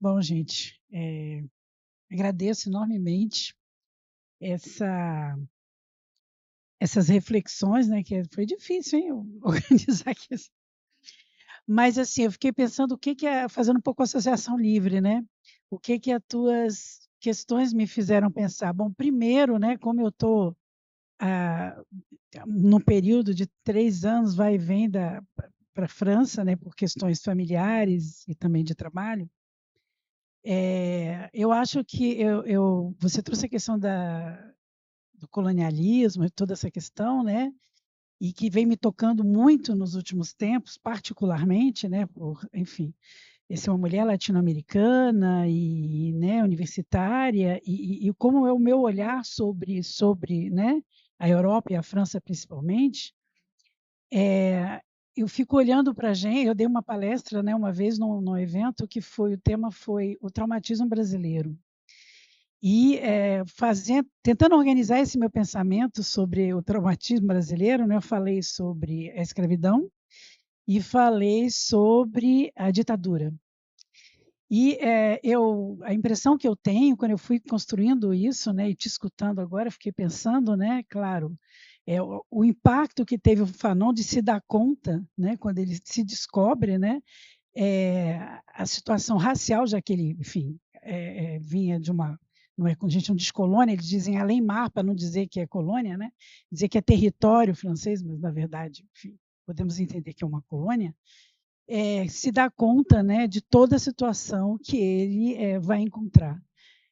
Bom, gente, agradeço enormemente essas reflexões, né? Que foi difícil, hein, organizar aqui. Mas, assim, eu fiquei pensando o que é, fazendo um pouco associação livre, né? O que as tuas questões me fizeram pensar? Bom, primeiro, né, como eu estou no período de 3 anos, vai e vem para a França, né, por questões familiares e também de trabalho, eu acho que você trouxe a questão do colonialismo e toda essa questão, né, e que vem me tocando muito nos últimos tempos, particularmente, né, enfim, ser uma mulher latino-americana e, né, universitária, e como é o meu olhar sobre, né, a Europa e a França principalmente. Eu fico olhando para a gente, eu dei uma palestra, né, uma vez num evento que o tema foi o traumatismo brasileiro. E tentando organizar esse meu pensamento sobre o traumatismo brasileiro, né, eu falei sobre a escravidão e falei sobre a ditadura. E a impressão que eu tenho, quando eu fui construindo isso, né, e te escutando agora, fiquei pensando, né, claro, o impacto que teve o Fanon de se dar conta, né, quando ele se descobre, né, a situação racial, já que ele, enfim, vinha de uma, não é, quando a gente não diz colônia, eles dizem além-mar, para não dizer que é colônia, né, dizer que é território francês, mas na verdade, enfim, podemos entender que é uma colônia. Se dá conta, né, de toda a situação que ele vai encontrar.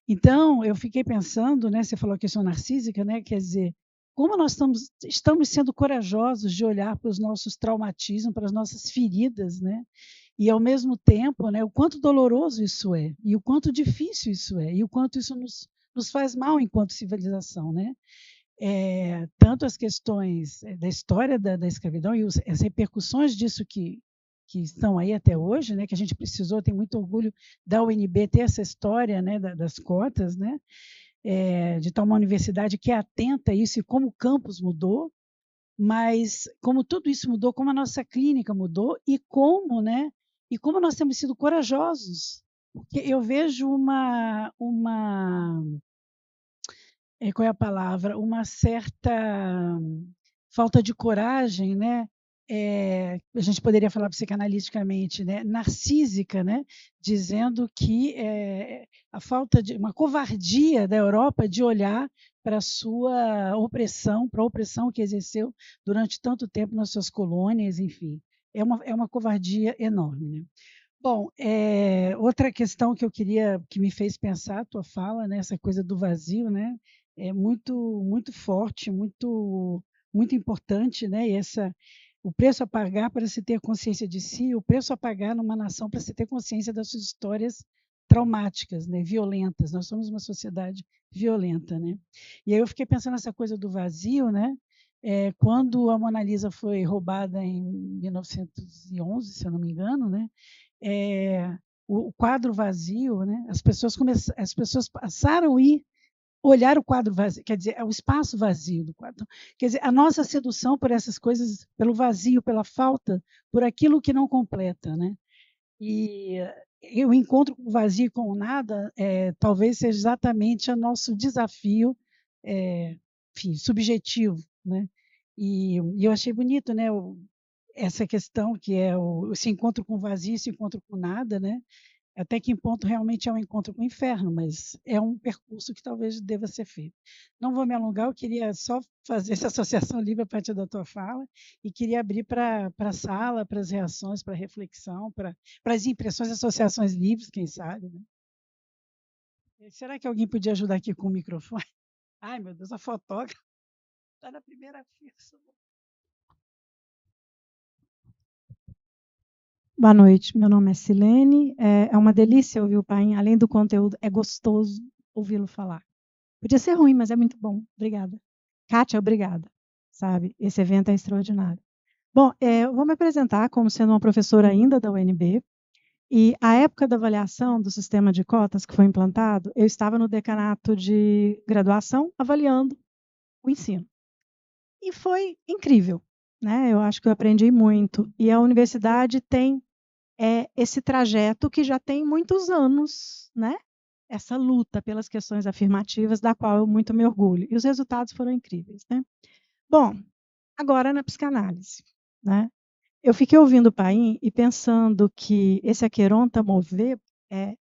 Então, eu fiquei pensando, né, você falou a questão narcísica, né, quer dizer, como nós estamos sendo corajosos de olhar para os nossos traumatismos, para as nossas feridas, né, e ao mesmo tempo, né, o quanto doloroso isso é, e o quanto difícil isso é, e o quanto isso nos faz mal enquanto civilização, né? Tanto as questões da história da escravidão e as repercussões disso que estão aí até hoje, né, que a gente precisou, tem muito orgulho da UNB ter essa história, né, das cotas, né, de estar uma universidade que é atenta a isso e como o campus mudou, mas como tudo isso mudou, como a nossa clínica mudou e como nós temos sido corajosos, porque eu vejo qual é a palavra? Uma certa falta de coragem, né? A gente poderia falar psicanaliticamente, né? Narcísica, né? Dizendo que a falta de uma covardia da Europa de olhar para a sua opressão, para a opressão que exerceu durante tanto tempo nas suas colônias, enfim. É uma covardia enorme, né? Bom, outra questão que me fez pensar a tua fala, né, essa coisa do vazio, né, é muito forte, muito importante, né, e o preço a pagar para se ter consciência de si, o preço a pagar numa nação para se ter consciência das suas histórias traumáticas, né, violentas. Nós somos uma sociedade violenta, né? E aí eu fiquei pensando nessa coisa do vazio, né? Quando a Mona Lisa foi roubada em 1911, se eu não me engano, né? O quadro vazio, né? As pessoas passaram a olhar o quadro vazio, quer dizer, o espaço vazio do quadro. Quer dizer, a nossa sedução por essas coisas, pelo vazio, pela falta, por aquilo que não completa, né? E o encontro com o vazio e com o nada talvez seja exatamente o nosso desafio enfim, subjetivo, né? E eu achei bonito, né? Essa questão que é esse encontro com o vazio, esse encontro com nada, né? Até que ponto realmente é um encontro com o inferno, mas é um percurso que talvez deva ser feito. Não vou me alongar, eu queria só fazer essa associação livre a partir da tua fala e queria abrir para a sala, para as reações, para a reflexão, para as impressões, associações livres, quem sabe. Né? Será que alguém podia ajudar aqui com o microfone? Ai, meu Deus, a fotógrafa está na primeira fila. Boa noite, meu nome é Silene. É uma delícia ouvir o Paim, além do conteúdo, é gostoso ouvi-lo falar. Podia ser ruim, mas é muito bom. Obrigada. Kátia, obrigada. Sabe, esse evento é extraordinário. Bom, eu vou me apresentar como sendo uma professora ainda da UNB, e a época da avaliação do sistema de cotas que foi implantado, eu estava no decanato de graduação avaliando o ensino. E foi incrível, né? Eu acho que eu aprendi muito. E a universidade tem esse trajeto que já tem muitos anos, né? Essa luta pelas questões afirmativas, da qual eu muito me orgulho. E os resultados foram incríveis, né? Bom, agora na psicanálise, né? Eu fiquei ouvindo o Paim e pensando que esse aqueronta mover,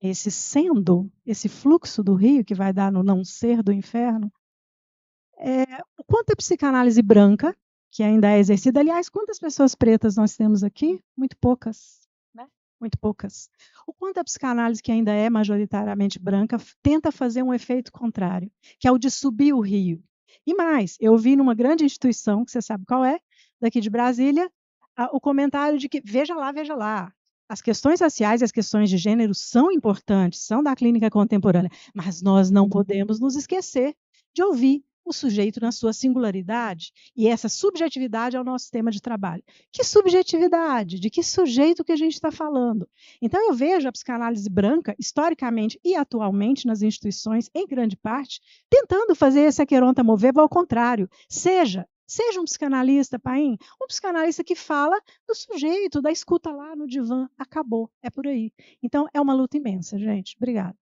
esse sendo, esse fluxo do rio que vai dar no não ser do inferno, o quanto a psicanálise branca, que ainda é exercida, aliás, quantas pessoas pretas nós temos aqui? Muito poucas, né? Muito poucas. O quanto a psicanálise, que ainda é majoritariamente branca, tenta fazer um efeito contrário, que é o de subir o rio. E mais, eu vi numa grande instituição, que você sabe qual é, daqui de Brasília, o comentário de que, veja lá, as questões raciais e as questões de gênero são importantes, são da clínica contemporânea, mas nós não podemos nos esquecer de ouvir o sujeito na sua singularidade, e essa subjetividade é o nosso tema de trabalho. Que subjetividade? De que sujeito que a gente está falando? Então, eu vejo a psicanálise branca, historicamente e atualmente nas instituições, em grande parte, tentando fazer esse aqueronta mover ao contrário. Seja um psicanalista, Paim, um psicanalista que fala do sujeito, da escuta lá no divã. Acabou, é por aí. Então, é uma luta imensa, gente. Obrigada.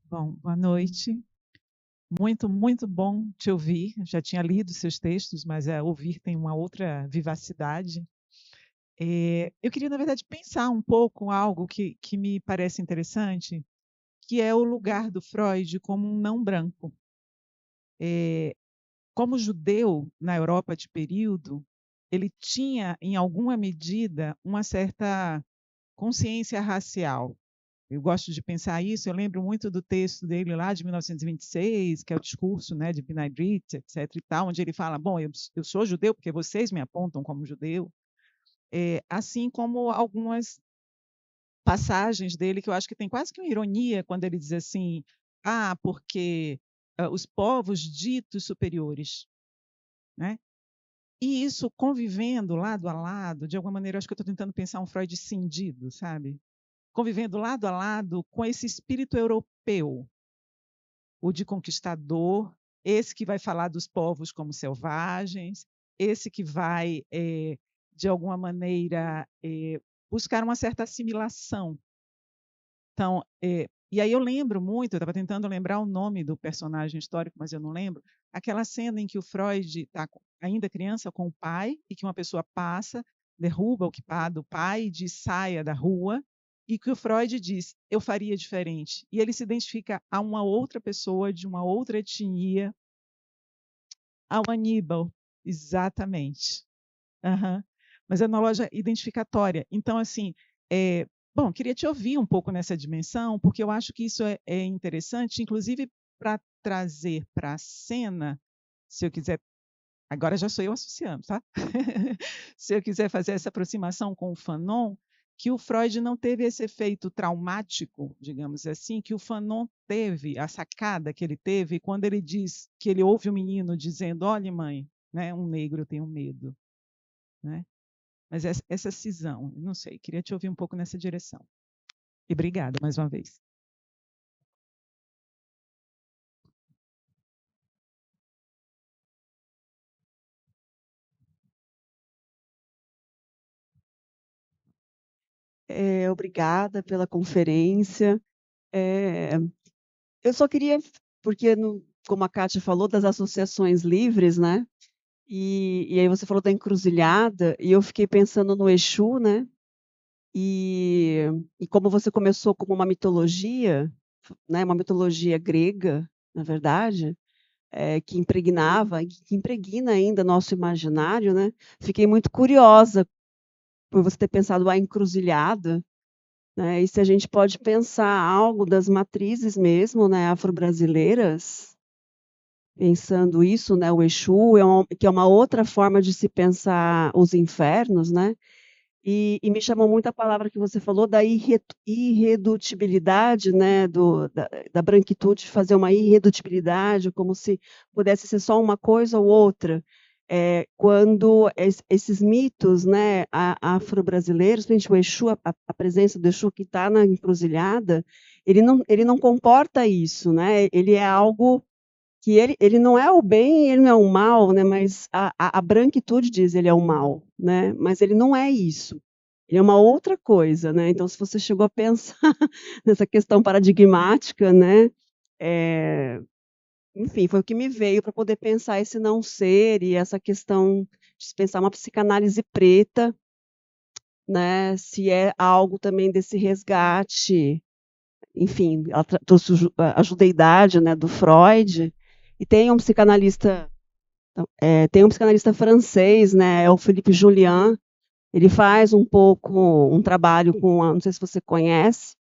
Bom, boa noite. Muito, muito bom te ouvir. Já tinha lido seus textos, mas ouvir tem uma outra vivacidade. Eu queria, na verdade, pensar um pouco algo que me parece interessante, que é o lugar do Freud como um não branco. Como judeu na Europa de período, ele tinha, em alguma medida, uma certa consciência racial. Eu gosto de pensar isso, eu lembro muito do texto dele lá de 1926, que é o discurso, né, de Binaidrit, etc. e tal, onde ele fala, bom, eu sou judeu porque vocês me apontam como judeu, assim como algumas passagens dele que eu acho que tem quase que uma ironia quando ele diz assim, porque os povos ditos superiores, né? E isso convivendo lado a lado, de alguma maneira, eu acho que eu estou tentando pensar um Freud cindido, sabe? Convivendo lado a lado com esse espírito europeu, o de conquistador, esse que vai falar dos povos como selvagens, esse que vai, de alguma maneira, buscar uma certa assimilação. Então, e aí eu lembro muito, eu estava tentando lembrar o nome do personagem histórico, mas eu não lembro, aquela cena em que o Freud está ainda criança com o pai e que uma pessoa passa, derruba o kipá do pai e diz saia da rua, e que o Freud diz eu faria diferente. E ele se identifica a uma outra pessoa de uma outra etnia, ao Aníbal, exatamente. Uhum. Mas é uma loja identificatória. Então, assim, bom, queria te ouvir um pouco nessa dimensão, porque eu acho que isso é interessante, inclusive para trazer para a cena, se eu quiser, agora já sou eu associando, tá? Se eu quiser fazer essa aproximação com o Fanon, que o Freud não teve esse efeito traumático, digamos assim, que o Fanon teve, a sacada que ele teve quando ele diz que ele ouve o menino dizendo, olha mãe, né, um negro tem um medo, né? Mas essa cisão, não sei, queria te ouvir um pouco nessa direção. E obrigada mais uma vez. Obrigada pela conferência. Eu só queria, porque, como a Kátia falou, das associações livres, né? E aí você falou da encruzilhada, e eu fiquei pensando no Exu, né? E como você começou como uma mitologia, né? Uma mitologia grega, na verdade, que impregnava, que impregna ainda nosso imaginário, né? Fiquei muito curiosa por você ter pensado a encruzilhada, né? E se a gente pode pensar algo das matrizes mesmo, né, afro-brasileiras, pensando isso, né, o Exu, que é uma outra forma de se pensar os infernos, né? E me chamou muito a palavra que você falou da irredutibilidade, né, da branquitude, fazer uma irredutibilidade, como se pudesse ser só uma coisa ou outra. Quando esses mitos, né, afro-brasileiros, principalmente o Exu, a presença do Exu que está na encruzilhada, ele não comporta isso, né? Ele é algo que ele não é o bem, ele não é o mal, né? Mas a branquitude diz ele é o mal, né? Mas ele não é isso. Ele é uma outra coisa, né? Então, se você chegou a pensar nessa questão paradigmática, né? Enfim, foi o que me veio para poder pensar esse não ser e essa questão de pensar uma psicanálise preta, né? Se é algo também desse resgate, enfim, ela trouxe a judeidade, né, do Freud, e tem um psicanalista francês, né, é o Philippe Julian. Ele faz um pouco um trabalho com, não sei se você conhece,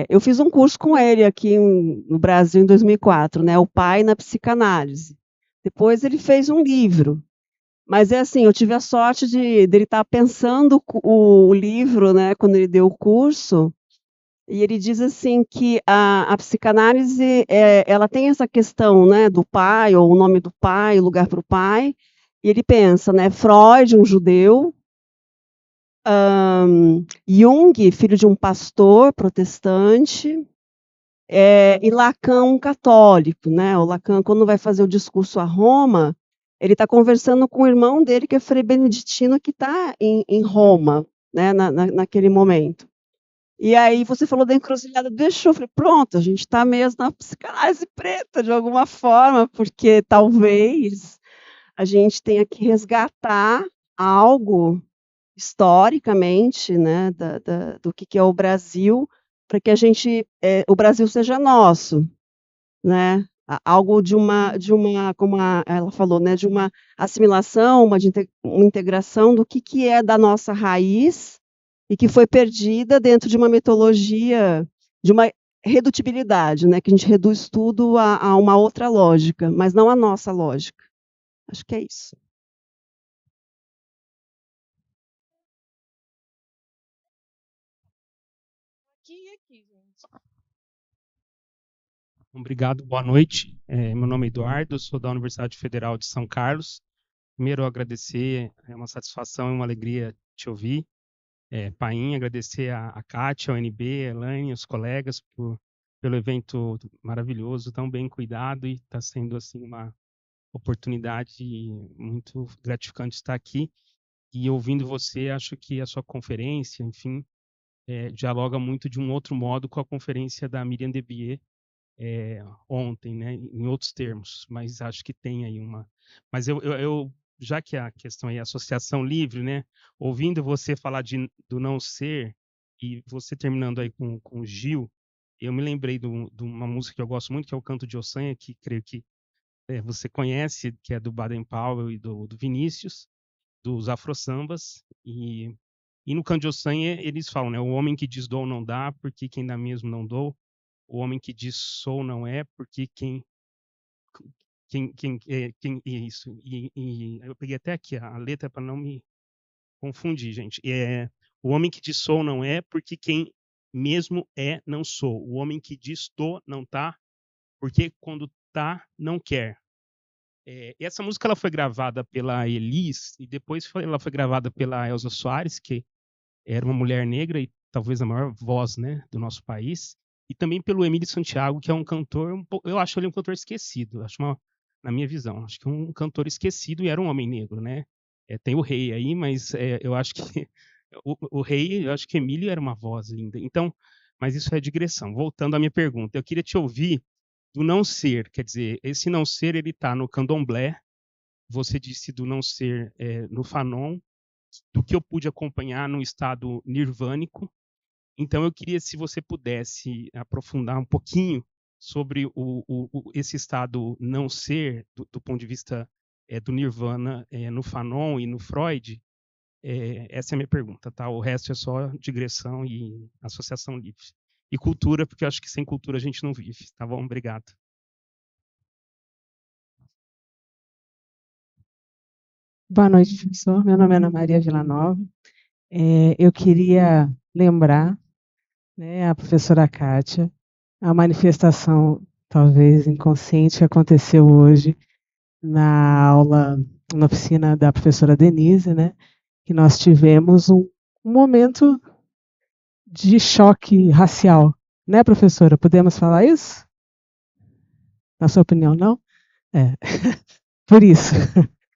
eu fiz um curso com ele aqui no Brasil em 2004, né, O Pai na Psicanálise. Depois ele fez um livro, mas é assim, eu tive a sorte dele estar pensando o livro, né, quando ele deu o curso, e ele diz assim que a psicanálise ela tem essa questão, né, do pai, ou o nome do pai, o lugar para o pai, e ele pensa, né, Freud, um judeu, Jung, filho de um pastor protestante, e Lacan, um católico, né? O Lacan, quando vai fazer o discurso a Roma, ele está conversando com o irmão dele, que é Frei Beneditino, que está em Roma, né, naquele momento. E aí você falou da encruzilhada do Exu, eu falei, pronto, a gente está mesmo na psicanálise preta, de alguma forma, porque talvez a gente tenha que resgatar algo historicamente, né, do que é o Brasil, para que o Brasil seja nosso, né? Algo de uma, como ela falou, né, de uma assimilação, uma integração do que é da nossa raiz e que foi perdida dentro de uma mitologia, de uma redutibilidade, né, que a gente reduz tudo a uma outra lógica, mas não a nossa lógica. Acho que é isso. Aqui, gente. Obrigado, boa noite. Meu nome é Eduardo, sou da Universidade Federal de São Carlos. Primeiro, agradecer, é uma satisfação e uma alegria te ouvir. Painha, agradecer a Kátia, ao NB, a Elaine, os colegas, pelo evento maravilhoso, tão bem cuidado, e está sendo assim uma oportunidade muito gratificante estar aqui. E ouvindo você, acho que a sua conferência, enfim, dialoga muito de um outro modo com a conferência da Miriam Debier, ontem, né, em outros termos, mas acho que tem aí uma... Mas eu já que a questão é associação livre, né, ouvindo você falar do não ser, e você terminando aí com o Gil, eu me lembrei de uma música que eu gosto muito, que é o Canto de Ossanha, que creio que você conhece, que é do Baden Powell e do Vinícius, dos afro-sambas, e no Canto de Ossanha eles falam, né, o homem que diz dou não dá, porque quem dá mesmo não dou. O homem que diz sou não é, porque quem isso. E eu peguei até aqui a letra para não me confundir, gente. O homem que diz sou não é, porque quem mesmo é não sou. O homem que diz tô não tá, porque quando tá não quer. Essa música ela foi gravada pela Elis e depois ela foi gravada pela Elza Soares, que era uma mulher negra e talvez a maior voz, né, do nosso país. E também pelo Emílio Santiago, que é um cantor, eu acho ele um cantor esquecido, na minha visão, acho que um cantor esquecido e era um homem negro, né? Tem o rei aí, mas eu acho que O rei, eu acho que Emílio era uma voz linda. Então, mas isso é digressão. Voltando à minha pergunta, eu queria te ouvir do não ser, quer dizer, esse não ser ele está no candomblé, você disse do não ser no Fanon, do que eu pude acompanhar no estado nirvânico. Então, eu queria, se você pudesse aprofundar um pouquinho sobre esse estado não ser, do ponto de vista do Nirvana, no Fanon e no Freud. Essa é a minha pergunta, tá? O resto é só digressão e associação livre. E cultura, porque eu acho que sem cultura a gente não vive, tá bom? Obrigado. Boa noite, professor. Meu nome é Ana Maria Villanova. Eu queria lembrar, né, a professora Kátia, a manifestação, talvez inconsciente, que aconteceu hoje na aula, na oficina da professora Denise, né, que nós tivemos um momento de choque racial. Né, professora? Podemos falar isso? Na sua opinião, não? Por isso,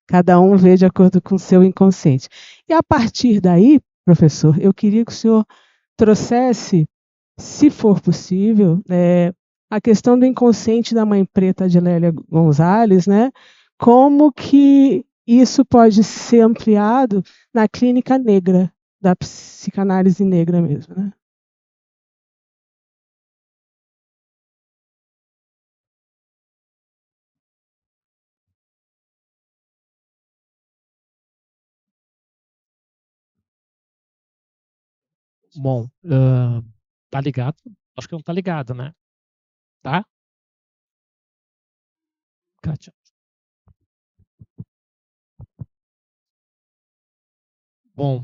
cada um vê de acordo com o seu inconsciente. E a partir daí, professor, eu queria que o senhor trouxesse, se for possível, a questão do inconsciente da mãe preta de Lélia Gonzalez, né? Como que isso pode ser ampliado na clínica negra, da psicanálise negra mesmo, né? Bom, tá ligado? Acho que não tá ligado, né? Tá? Kátia. Bom,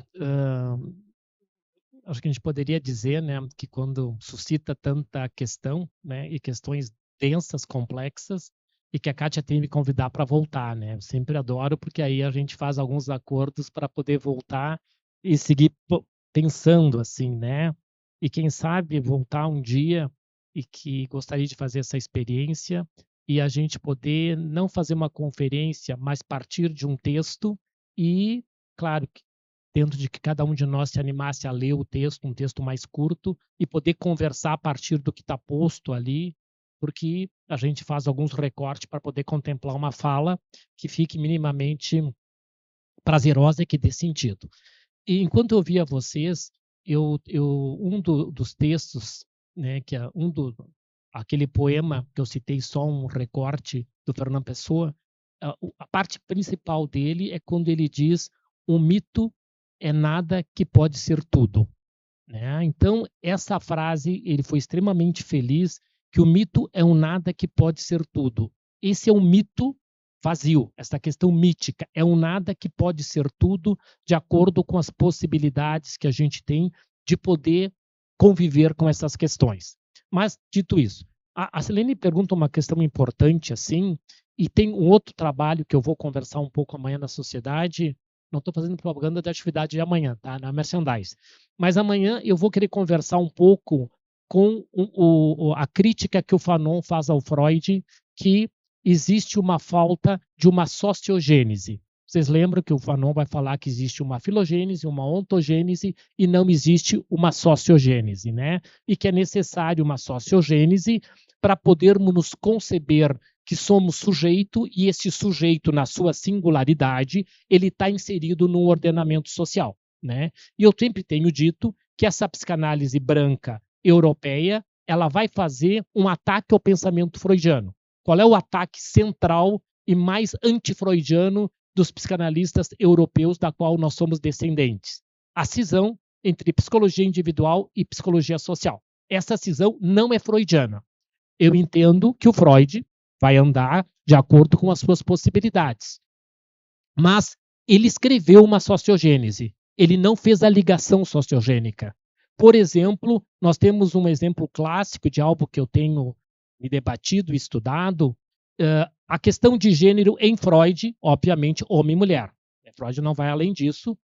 acho que a gente poderia dizer, né, que quando suscita tanta questão, né, e questões densas, complexas, e que a Kátia tem que me convidar para voltar, né? Eu sempre adoro, porque aí a gente faz alguns acordos para poder voltar e seguir pensando assim, né? E quem sabe voltar um dia e que gostaria de fazer essa experiência e a gente poder não fazer uma conferência, mas partir de um texto e, claro, dentro de que cada um de nós se animasse a ler o texto, um texto mais curto, e poder conversar a partir do que está posto ali, porque a gente faz alguns recortes para poder contemplar uma fala que fique minimamente prazerosa e que dê sentido. E enquanto eu ouvia vocês, dos textos, né, que é aquele poema que eu citei, só um recorte do Fernando Pessoa, a parte principal dele é quando ele diz: o mito é nada que pode ser tudo. Né? Então, essa frase, ele foi extremamente feliz, que o mito é um nada que pode ser tudo. Esse é um mito vazio, essa questão mítica, é um nada que pode ser tudo, de acordo com as possibilidades que a gente tem de poder conviver com essas questões. Mas, dito isso, a Silene pergunta uma questão importante, assim, e tem um outro trabalho que eu vou conversar um pouco amanhã na sociedade. Não estou fazendo propaganda da atividade de amanhã, tá? Na Merchandise. Mas amanhã eu vou querer conversar um pouco com a crítica que o Fanon faz ao Freud, que existe uma falta de uma sociogênese. Vocês lembram que o Fanon vai falar que existe uma filogênese, uma ontogênese, e não existe uma sociogênese, né? E que é necessário uma sociogênese para podermos nos conceber que somos sujeito, e esse sujeito, na sua singularidade, ele está inserido no ordenamento social. Né? E eu sempre tenho dito que essa psicanálise branca europeia, ela vai fazer um ataque ao pensamento freudiano. Qual é o ataque central e mais antifreudiano dos psicanalistas europeus, da qual nós somos descendentes? A cisão entre psicologia individual e psicologia social. Essa cisão não é freudiana. Eu entendo que o Freud vai andar de acordo com as suas possibilidades. Mas ele escreveu uma sociogênese. Ele não fez a ligação sociogênica. Por exemplo, nós temos um exemplo clássico de algo que eu tenho me debatido e estudado, a questão de gênero em Freud, obviamente, homem e mulher. Freud não vai além disso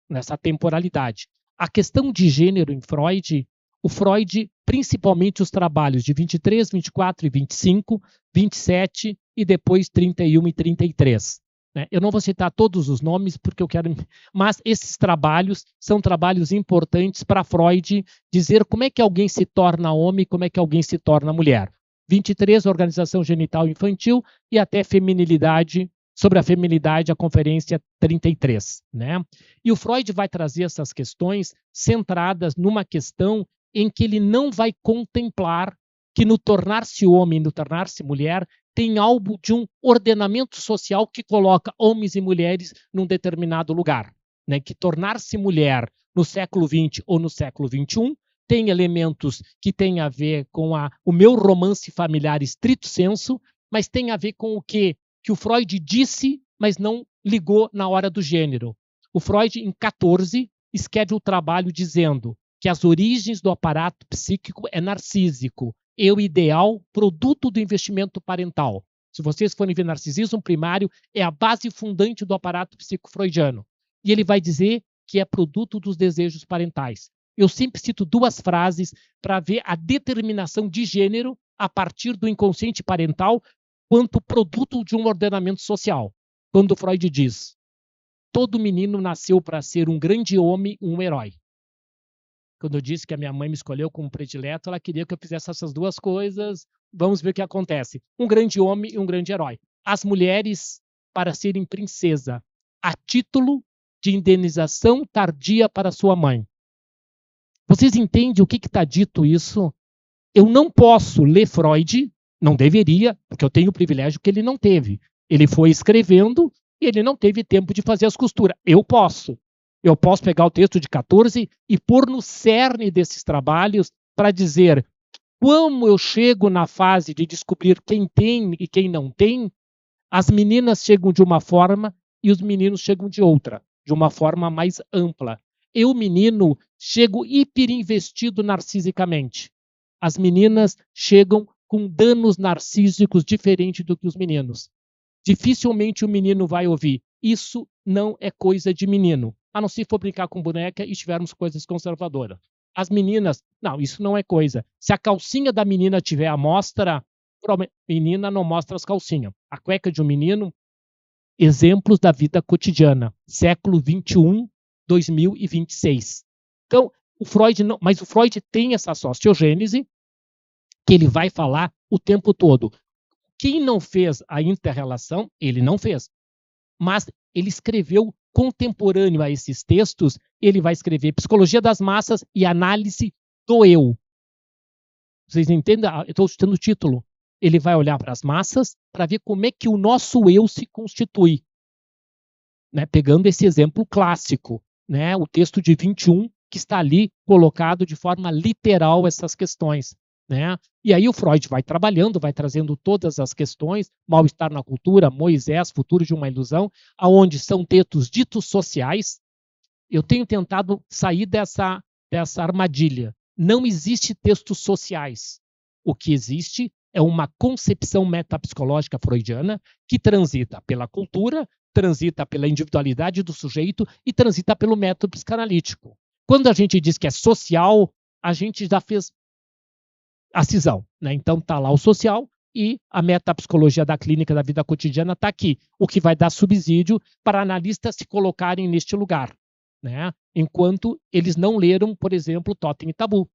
nessa temporalidade. A questão de gênero em Freud, o Freud, principalmente os trabalhos de 23, 24 e 25, 27 e depois 31 e 33. né? Eu não vou citar todos os nomes, porque eu quero... Mas esses trabalhos são trabalhos importantes para Freud dizer como é que alguém se torna homem, como é que alguém se torna mulher. 23, Organização Genital Infantil, e até feminilidade, sobre a feminilidade, a Conferência 33. Né? E o Freud vai trazer essas questões centradas numa questão em que ele não vai contemplar que no tornar-se homem, no tornar-se mulher, tem algo de um ordenamento social que coloca homens e mulheres num determinado lugar. Né? Que tornar-se mulher no século XX ou no século XXI tem elementos que têm a ver com o meu romance familiar estrito sensu, mas tem a ver com o que o Freud disse, mas não ligou na hora do gênero. O Freud, em 14, escreve o trabalho dizendo que as origens do aparato psíquico é narcísico, eu ideal, produto do investimento parental. Se vocês forem ver narcisismo primário, é a base fundante do aparato psico-freudiano. E ele vai dizer que é produto dos desejos parentais. Eu sempre cito duas frases para ver a determinação de gênero a partir do inconsciente parental quanto produto de um ordenamento social. Quando Freud diz, todo menino nasceu para ser um grande homem, um herói. Quando eu disse que a minha mãe me escolheu como predileto, ela queria que eu fizesse essas duas coisas. Vamos ver o que acontece. Um grande homem e um grande herói. As mulheres para serem princesa, a título de indenização tardia para sua mãe. Vocês entendem o que está dito isso? Eu não posso ler Freud, não deveria, porque eu tenho o privilégio que ele não teve. Ele foi escrevendo e ele não teve tempo de fazer as costuras. Eu posso. Eu posso pegar o texto de 14 e pôr no cerne desses trabalhos para dizer como eu chego na fase de descobrir quem tem e quem não tem, as meninas chegam de uma forma e os meninos chegam de outra, de uma forma mais ampla. Eu, menino, chego hiperinvestido narcisicamente. As meninas chegam com danos narcísicos diferentes do que os meninos. Dificilmente o menino vai ouvir, isso não é coisa de menino. A não ser for brincar com boneca e tivermos coisas conservadoras. As meninas, não, isso não é coisa. Se a calcinha da menina tiver à mostra, menina não mostra as calcinhas. A cueca de um menino, exemplos da vida cotidiana. Século XXI, 2026. Então, o Freud não, mas o Freud tem essa sociogênese que ele vai falar o tempo todo. Quem não fez a inter-relação, ele não fez. Mas ele escreveu contemporâneo a esses textos, ele vai escrever Psicologia das Massas e Análise do Eu. Vocês entendem? Eu estou citando o título. Ele vai olhar para as massas para ver como é que o nosso eu se constitui. Né? Pegando esse exemplo clássico, né? O texto de 21, que está ali colocado de forma literal essas questões. Né? E aí o Freud vai trabalhando, vai trazendo todas as questões, mal-estar na cultura, Moisés, futuro de uma ilusão, aonde são textos ditos sociais. Eu tenho tentado sair dessa armadilha. Não existe textos sociais. O que existe é uma concepção metapsicológica freudiana que transita pela cultura, transita pela individualidade do sujeito e transita pelo método psicanalítico. Quando a gente diz que é social, a gente já fez a cisão, né? Então está lá o social e a metapsicologia da clínica da vida cotidiana está aqui, o que vai dar subsídio para analistas se colocarem neste lugar, né? Enquanto eles não leram, por exemplo, Totem e Tabu.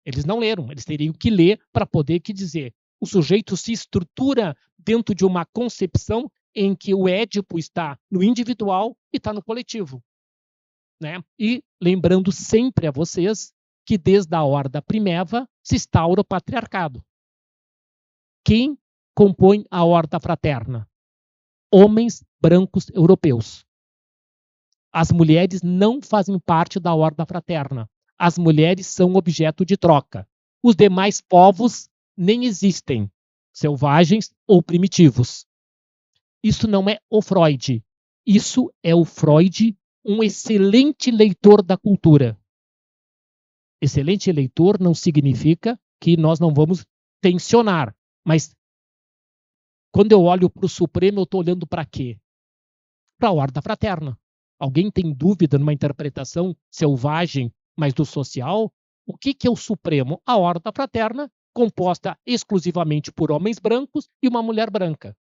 Eles não leram, eles teriam que ler para poder dizer. O sujeito se estrutura dentro de uma concepção em que o Édipo está no individual e está no coletivo. Né? E lembrando sempre a vocês que desde a Horda Primeva se instaura o patriarcado. Quem compõe a Horda Fraterna? Homens brancos europeus. As mulheres não fazem parte da Horda Fraterna. As mulheres são objeto de troca. Os demais povos nem existem, selvagens ou primitivos. Isso não é o Freud. Isso é o Freud, um excelente leitor da cultura. Excelente leitor não significa que nós não vamos tensionar, mas quando eu olho para o Supremo, eu estou olhando para quê? Para a Horda Fraterna. Alguém tem dúvida numa interpretação selvagem, mas do social? O que é o Supremo? A Horda Fraterna, composta exclusivamente por homens brancos e uma mulher branca.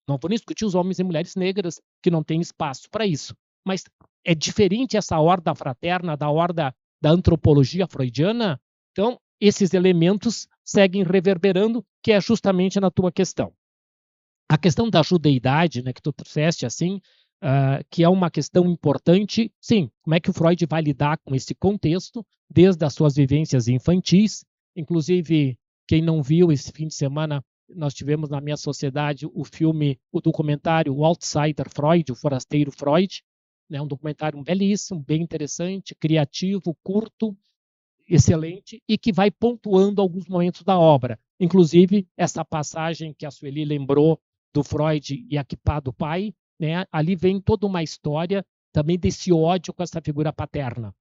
Não vou nem discutir os homens e mulheres negras que não têm espaço para isso. Mas é diferente essa horda fraterna da horda da antropologia freudiana. Então, esses elementos seguem reverberando, que é justamente na tua questão. A questão da judeidade, né, que tu trouxeste assim, que é uma questão importante, sim, como é que o Freud vai lidar com esse contexto, desde as suas vivências infantis. Inclusive, quem não viu esse fim de semana, nós tivemos na minha sociedade o documentário O Outsider Freud, o Forasteiro Freud, né, um documentário belíssimo, bem interessante, criativo, curto, excelente, e que vai pontuando alguns momentos da obra. Inclusive, essa passagem que a Sueli lembrou do Freud e Akipá do pai, né, ali vem toda uma história também desse ódio com essa figura paterna,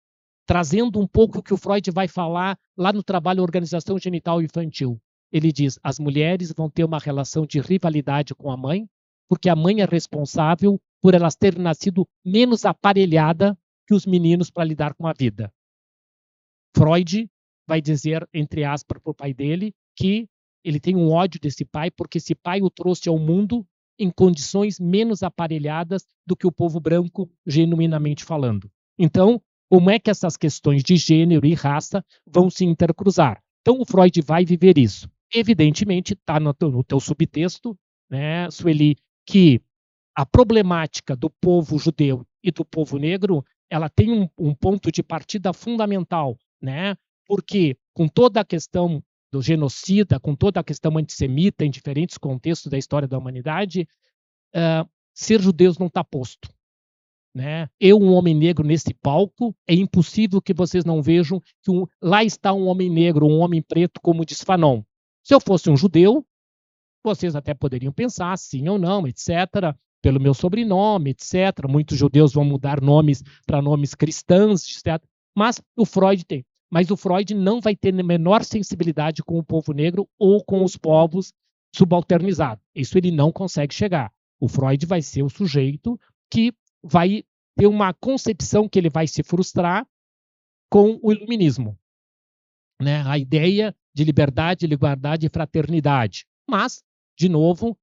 trazendo um pouco o que o Freud vai falar lá no trabalho Organização Genital Infantil. Ele diz, as mulheres vão ter uma relação de rivalidade com a mãe, porque a mãe é responsável por elas terem nascido menos aparelhada que os meninos para lidar com a vida. Freud vai dizer, entre aspas, para o pai dele, que ele tem um ódio desse pai, porque esse pai o trouxe ao mundo em condições menos aparelhadas do que o povo branco, genuinamente falando. Então, como é que essas questões de gênero e raça vão se intercruzar? Então, o Freud vai viver isso. Evidentemente, está no teu subtexto, né, Sueli, que a problemática do povo judeu e do povo negro, ela tem um ponto de partida fundamental, né? Porque com toda a questão do genocida, com toda a questão antissemita em diferentes contextos da história da humanidade, ser judeus não está posto. Né? Eu, um homem negro nesse palco, é impossível que vocês não vejam que lá está um homem negro, um homem preto, como diz Fanon. Se eu fosse um judeu, vocês até poderiam pensar sim ou não, etc., pelo meu sobrenome, etc. Muitos judeus vão mudar nomes para nomes cristãos, etc. Mas o Freud tem. Mas o Freud não vai ter a menor sensibilidade com o povo negro ou com os povos subalternizados. Isso ele não consegue chegar. O Freud vai ser o sujeito que vai ter uma concepção que ele vai se frustrar com o iluminismo. Né? A ideia de liberdade, igualdade e fraternidade. Mas, de novo,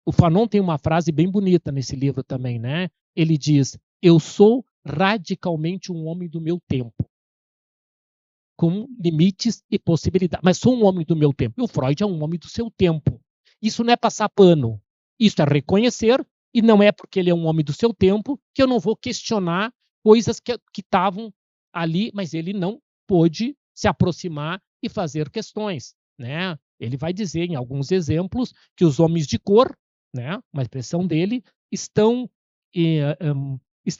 o Fanon tem uma frase bem bonita nesse livro também, né? Ele diz, eu sou radicalmente um homem do meu tempo, com limites e possibilidades, mas sou um homem do meu tempo. E o Freud é um homem do seu tempo. Isso não é passar pano, isso é reconhecer, e não é porque ele é um homem do seu tempo que eu não vou questionar coisas que estavam ali, mas ele não pôde se aproximar e fazer questões, né? Ele vai dizer em alguns exemplos que os homens de cor, né, uma expressão dele, estão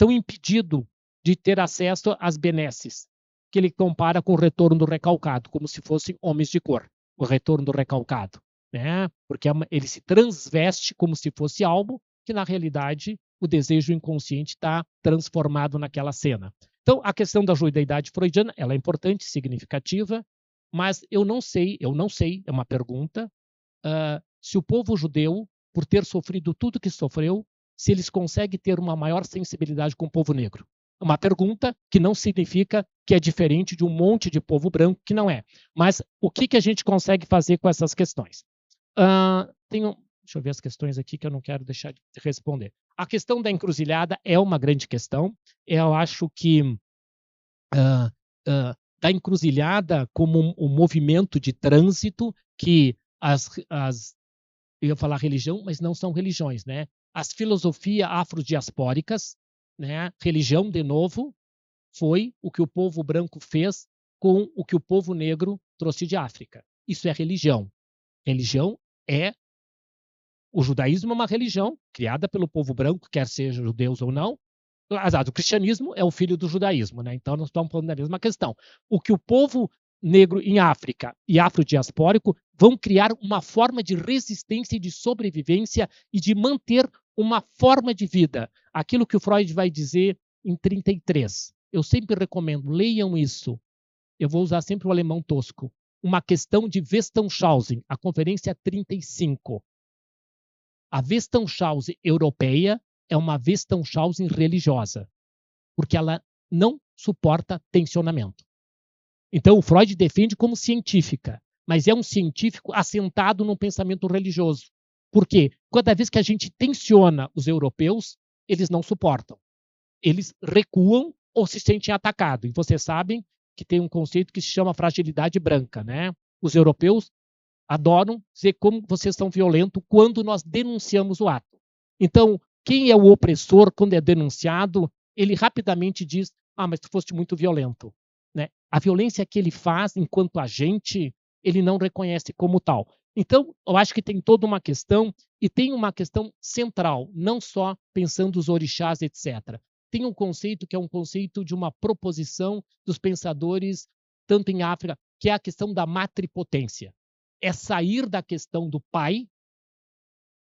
impedidos de ter acesso às benesses, que ele compara com o retorno do recalcado, como se fossem homens de cor, o retorno do recalcado, né? Porque ele se transveste como se fosse algo que, na realidade, o desejo inconsciente está transformado naquela cena. Então, a questão da judeidade freudiana, ela é importante, significativa, mas eu não sei, é uma pergunta, se o povo judeu, por ter sofrido tudo que sofreu, se eles conseguem ter uma maior sensibilidade com o povo negro. Uma pergunta que não significa que é diferente de um monte de povo branco, que não é. Mas o que a gente consegue fazer com essas questões? Deixa eu ver as questões aqui que eu não quero deixar de responder. A questão da encruzilhada é uma grande questão. Eu acho que da encruzilhada como um movimento de trânsito que eu ia falar religião, mas não são religiões, né? As filosofias afrodiaspóricas, né? Religião, de novo, foi o que o povo branco fez com o que o povo negro trouxe de África. Isso é religião. Religião é... O judaísmo é uma religião criada pelo povo branco, quer seja judeus ou não. O cristianismo é o filho do judaísmo, né? Então nós estamos falando da mesma questão. O que o povo negro em África e afrodiaspórico vão criar uma forma de resistência e de sobrevivência e de manter uma forma de vida. Aquilo que o Freud vai dizer em 33. Eu sempre recomendo, leiam isso. Eu vou usar sempre o alemão tosco. Uma questão de Westernhausen, a conferência 35. A Westernhausen europeia é uma Westernhausen religiosa, porque ela não suporta tensionamento. Então, o Freud defende como científica, mas é um científico assentado num pensamento religioso, Porque cada vez que a gente tensiona os europeus, eles não suportam. Eles recuam ou se sentem atacados. E vocês sabem que tem um conceito que se chama fragilidade branca, né? Os europeus adoram dizer como vocês são violentos quando nós denunciamos o ato. Então, quem é o opressor quando é denunciado, ele rapidamente diz, mas tu foste muito violento. Né? A violência que ele faz enquanto agente, ele não reconhece como tal. Então, eu acho que tem toda uma questão, e tem uma questão central, não só pensando os orixás, etc. Tem um conceito que é um conceito de uma proposição dos pensadores, tanto em África, que é a questão da matripotência. É sair da questão do pai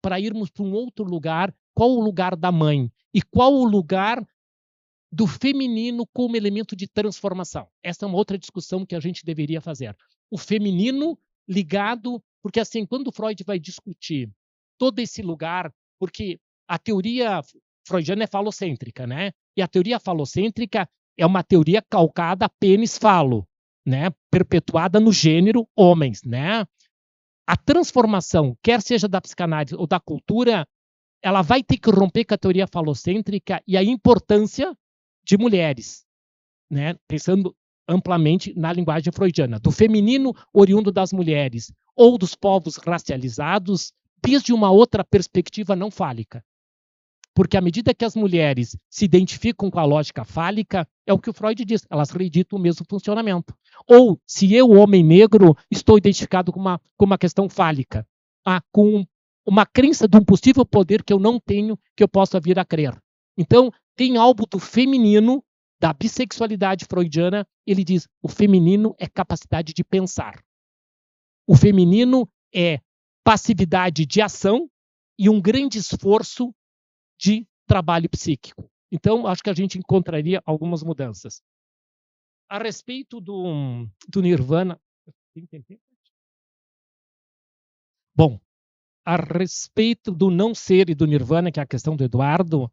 para irmos para um outro lugar. Qual o lugar da mãe? E qual o lugar do feminino como elemento de transformação? Essa é uma outra discussão que a gente deveria fazer. O feminino ligado, porque assim, quando Freud vai discutir todo esse lugar, porque a teoria freudiana é falocêntrica, né? E a teoria falocêntrica é uma teoria calcada pênis-falo, né? Perpetuada no gênero homens, né? A transformação, quer seja da psicanálise ou da cultura, ela vai ter que romper com a teoria falocêntrica e a importância de mulheres, né? Pensando amplamente na linguagem freudiana, do feminino oriundo das mulheres ou dos povos racializados, desde uma outra perspectiva não fálica. Porque à medida que as mulheres se identificam com a lógica fálica, é o que o Freud diz, elas reeditam o mesmo funcionamento. Ou, se eu, homem negro, estou identificado com uma questão fálica, com uma crença de um possível poder que eu não tenho, que eu possa vir a crer. Então, tem algo do feminino, da bissexualidade freudiana, ele diz, o feminino é capacidade de pensar. O feminino é passividade de ação e um grande esforço de trabalho psíquico. Então, acho que a gente encontraria algumas mudanças. A respeito do Nirvana... Bom, a respeito do não ser e do Nirvana, que é a questão do Eduardo,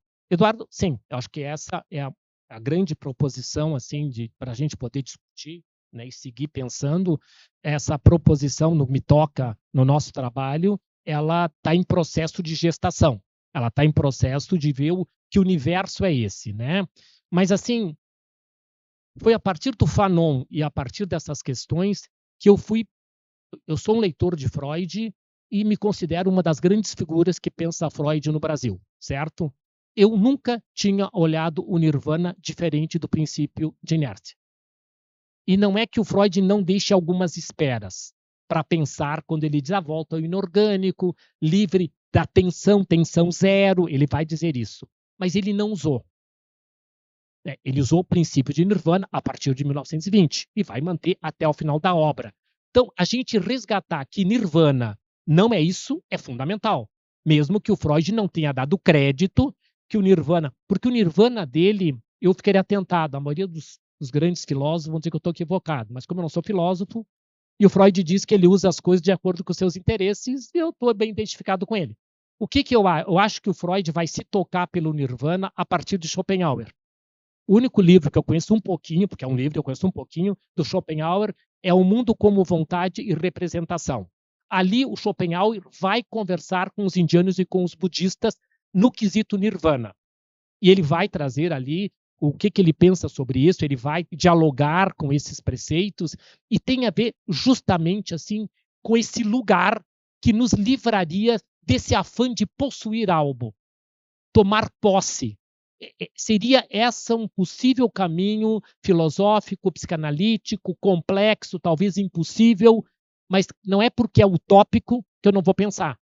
sim, eu acho que essa é a grande proposição assim, para a gente poder discutir, né, e seguir pensando. Essa proposição me toca no nosso trabalho, ela está em processo de gestação. Ela está em processo de ver que universo é esse, né? Mas, assim, foi a partir do Fanon e a partir dessas questões que eu sou um leitor de Freud e me considero uma das grandes figuras que pensa Freud no Brasil, certo? Eu nunca tinha olhado o Nirvana diferente do princípio de inércia. E não é que o Freud não deixe algumas esperas para pensar quando ele diz a volta ao inorgânico, livre da tensão zero, ele vai dizer isso. Mas ele não usou. Ele usou o princípio de Nirvana a partir de 1920 e vai manter até o final da obra. Então, a gente resgatar que Nirvana não é isso é fundamental. Mesmo que o Freud não tenha dado crédito que o Nirvana... Porque o Nirvana dele, eu ficaria atentado. A maioria dos grandes filósofos vão dizer que eu estou equivocado. Mas como eu não sou filósofo, e o Freud diz que ele usa as coisas de acordo com os seus interesses, e eu estou bem identificado com ele. O que eu acho que o Freud vai se tocar pelo Nirvana a partir de Schopenhauer. O único livro que eu conheço um pouquinho, porque é um livro que eu conheço um pouquinho, do Schopenhauer, é O Mundo como Vontade e Representação. Ali o Schopenhauer vai conversar com os indianos e com os budistas no quesito Nirvana. E ele vai trazer ali o que ele pensa sobre isso, ele vai dialogar com esses preceitos e tem a ver justamente assim com esse lugar que nos livraria desse afã de possuir algo, tomar posse. Seria essa um possível caminho filosófico, psicanalítico, complexo, talvez impossível, mas não é porque é utópico que eu não vou pensar.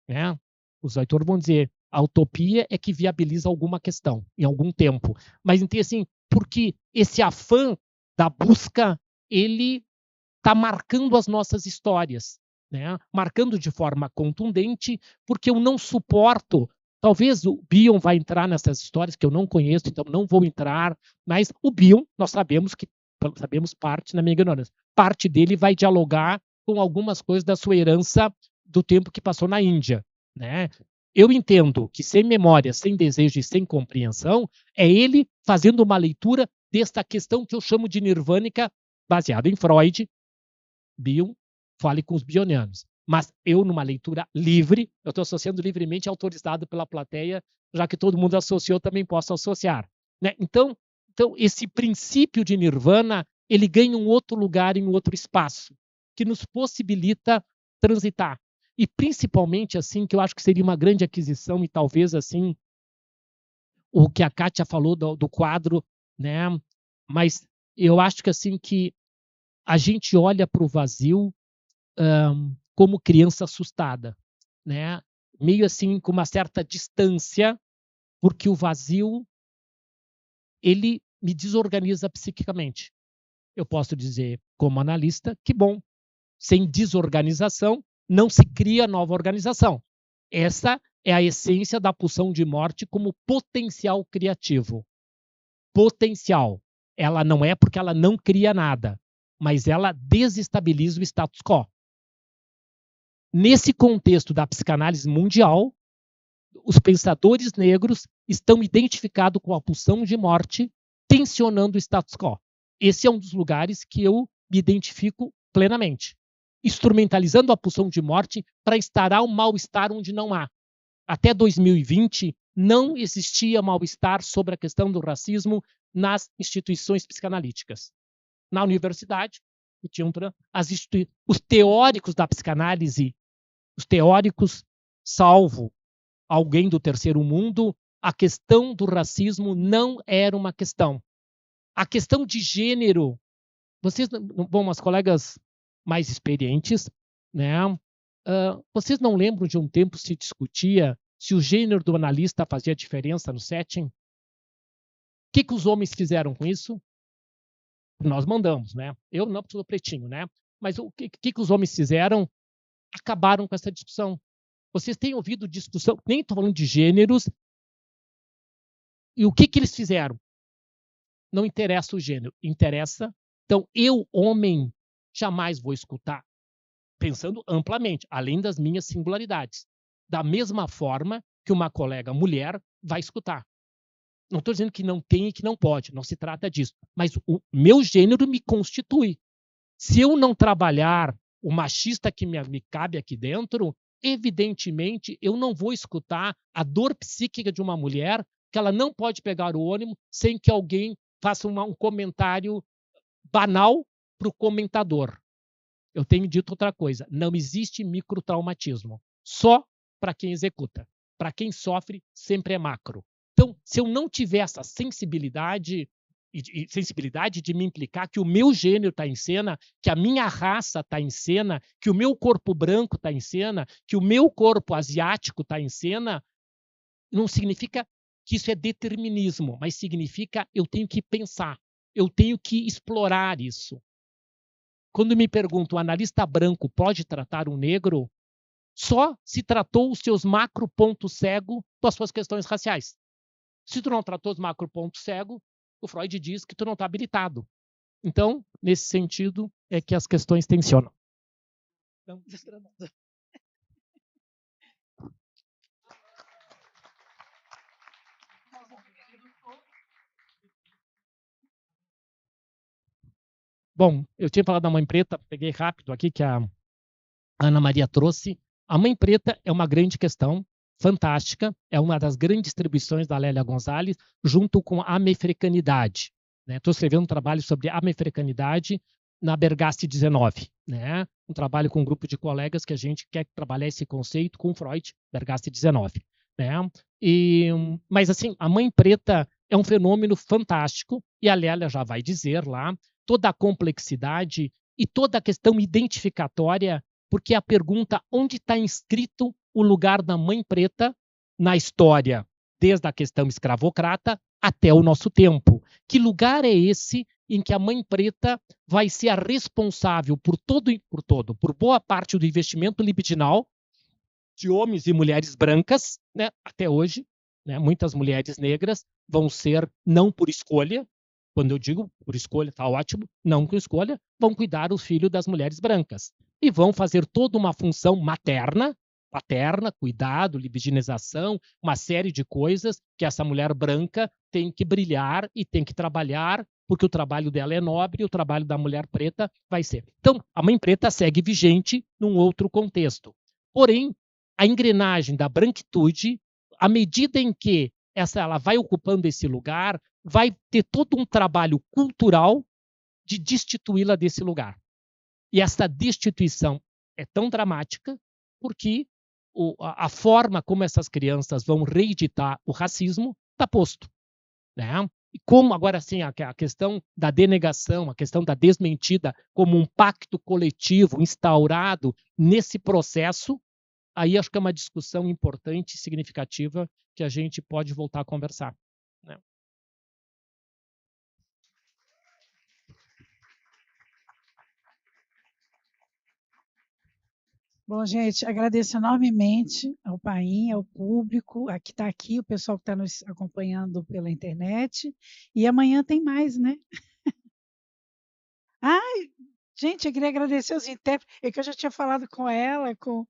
Né? Os autores vão dizer, a utopia é que viabiliza alguma questão, em algum tempo. Mas, então, assim, porque esse afã da busca, ele está marcando as nossas histórias, né? Marcando de forma contundente, porque eu não suporto. Talvez o Bion vai entrar nessas histórias que eu não conheço, então não vou entrar, mas o Bion, nós sabemos parte, na minha ignorância, parte dele vai dialogar com algumas coisas da sua herança do tempo que passou na Índia, né? Eu entendo que sem memória, sem desejo e sem compreensão, é ele fazendo uma leitura desta questão que eu chamo de nirvânica, baseada em Freud, Bion, fale com os bionianos. Mas eu, numa leitura livre, eu estou associando livremente, autorizado pela plateia, já que todo mundo associou, também posso associar. Né? Então, esse princípio de nirvana, ele ganha um outro lugar em um outro espaço, que nos possibilita transitar. E principalmente, assim, que eu acho que seria uma grande aquisição, e talvez, assim, o que a Kátia falou do quadro, né? Mas eu acho que, assim, que a gente olha para o vazio como criança assustada, né? Meio assim, com uma certa distância, porque o vazio, ele me desorganiza psiquicamente. Eu posso dizer, como analista, que bom, sem desorganização, não se cria nova organização. Essa é a essência da pulsão de morte como potencial criativo. Potencial. Ela não é porque ela não cria nada, mas ela desestabiliza o status quo. Nesse contexto da psicanálise mundial, os pensadores negros estão identificados com a pulsão de morte, tensionando o status quo. Esse é um dos lugares que eu me identifico plenamente. Instrumentalizando a pulsão de morte para instaurar um mal-estar onde não há. Até 2020, não existia mal-estar sobre a questão do racismo nas instituições psicanalíticas. Na universidade, os teóricos da psicanálise, os teóricos, salvo alguém do terceiro mundo, a questão do racismo não era uma questão. A questão de gênero, vocês, bom, as colegas mais experientes, né? Vocês não lembram de um tempo se discutia se o gênero do analista fazia diferença no setting? O que os homens fizeram com isso? Nós mandamos, né? Eu não, porque sou pretinho, né? Mas o que os homens fizeram? Acabaram com essa discussão. Vocês têm ouvido discussão, nem estou falando de gêneros, e o que eles fizeram? Não interessa o gênero, interessa. Então, eu, homem, jamais vou escutar, pensando amplamente, além das minhas singularidades. Da mesma forma que uma colega mulher vai escutar. Não estou dizendo que não tem e que não pode, não se trata disso. Mas o meu gênero me constitui. Se eu não trabalhar o machista que me cabe aqui dentro, evidentemente eu não vou escutar a dor psíquica de uma mulher que ela não pode pegar o ônibus sem que alguém faça um comentário banal para o comentador. Eu tenho dito outra coisa, não existe microtraumatismo, só para quem executa. Para quem sofre, sempre é macro. Então, se eu não tiver essa sensibilidade de me implicar que o meu gênero está em cena, que a minha raça está em cena, que o meu corpo branco está em cena, que o meu corpo asiático está em cena, não significa que isso é determinismo, mas significa eu tenho que pensar, eu tenho que explorar isso. Quando me perguntam, o analista branco pode tratar um negro? Só se tratou os seus macro pontos cegos das suas questões raciais. Se tu não tratou os macro pontos cegos, o Freud diz que tu não está habilitado. Então, nesse sentido, é que as questões tensionam. Bom, eu tinha falado da Mãe Preta, peguei rápido aqui que a Ana Maria trouxe. A Mãe Preta é uma grande questão, fantástica, é uma das grandes distribuições da Lélia Gonzalez, junto com a amefricanidade. Estou escrevendo um trabalho sobre a amefricanidade na Bergasse 19, né? Um trabalho com um grupo de colegas que a gente quer trabalhar esse conceito com Freud, Bergasse 19. Né? Mas, assim, a Mãe Preta é um fenômeno fantástico, e a Lélia já vai dizer lá, toda a complexidade e toda a questão identificatória, porque a pergunta onde está inscrito o lugar da Mãe Preta na história, desde a questão escravocrata até o nosso tempo. Que lugar é esse em que a Mãe Preta vai ser a responsável por boa parte do investimento libidinal de homens e mulheres brancas, né, até hoje, né, muitas mulheres negras vão ser não por escolha, quando eu digo por escolha, está ótimo, não por escolha, vão cuidar do filho das mulheres brancas. E vão fazer toda uma função materna, paterna, cuidado, libidinização, uma série de coisas que essa mulher branca tem que brilhar e tem que trabalhar, porque o trabalho dela é nobre e o trabalho da mulher preta vai ser. Então, a mãe preta segue vigente num outro contexto. Porém, a engrenagem da branquitude, à medida em que ela vai ocupando esse lugar, vai ter todo um trabalho cultural de destituí-la desse lugar. E essa destituição é tão dramática porque a forma como essas crianças vão reeditar o racismo está posto, né? E como agora sim a questão da denegação, a questão da desmentida como um pacto coletivo instaurado nesse processo, aí acho que é uma discussão importante e significativa que a gente pode voltar a conversar, né? Bom, gente, agradeço enormemente ao Paim, ao público, a que está aqui, o pessoal que está nos acompanhando pela internet. E amanhã tem mais, né? Ai, gente, eu queria agradecer os intérpretes, é que eu já tinha falado com ela, com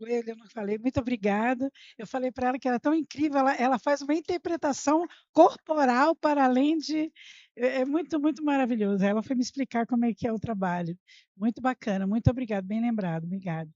ele, eu não falei, muito obrigada. Eu falei para ela que era tão incrível, ela faz uma interpretação corporal para além de. É muito, muito maravilhoso. Ela foi me explicar como é que é o trabalho. Muito bacana, muito obrigada, bem lembrado, obrigada.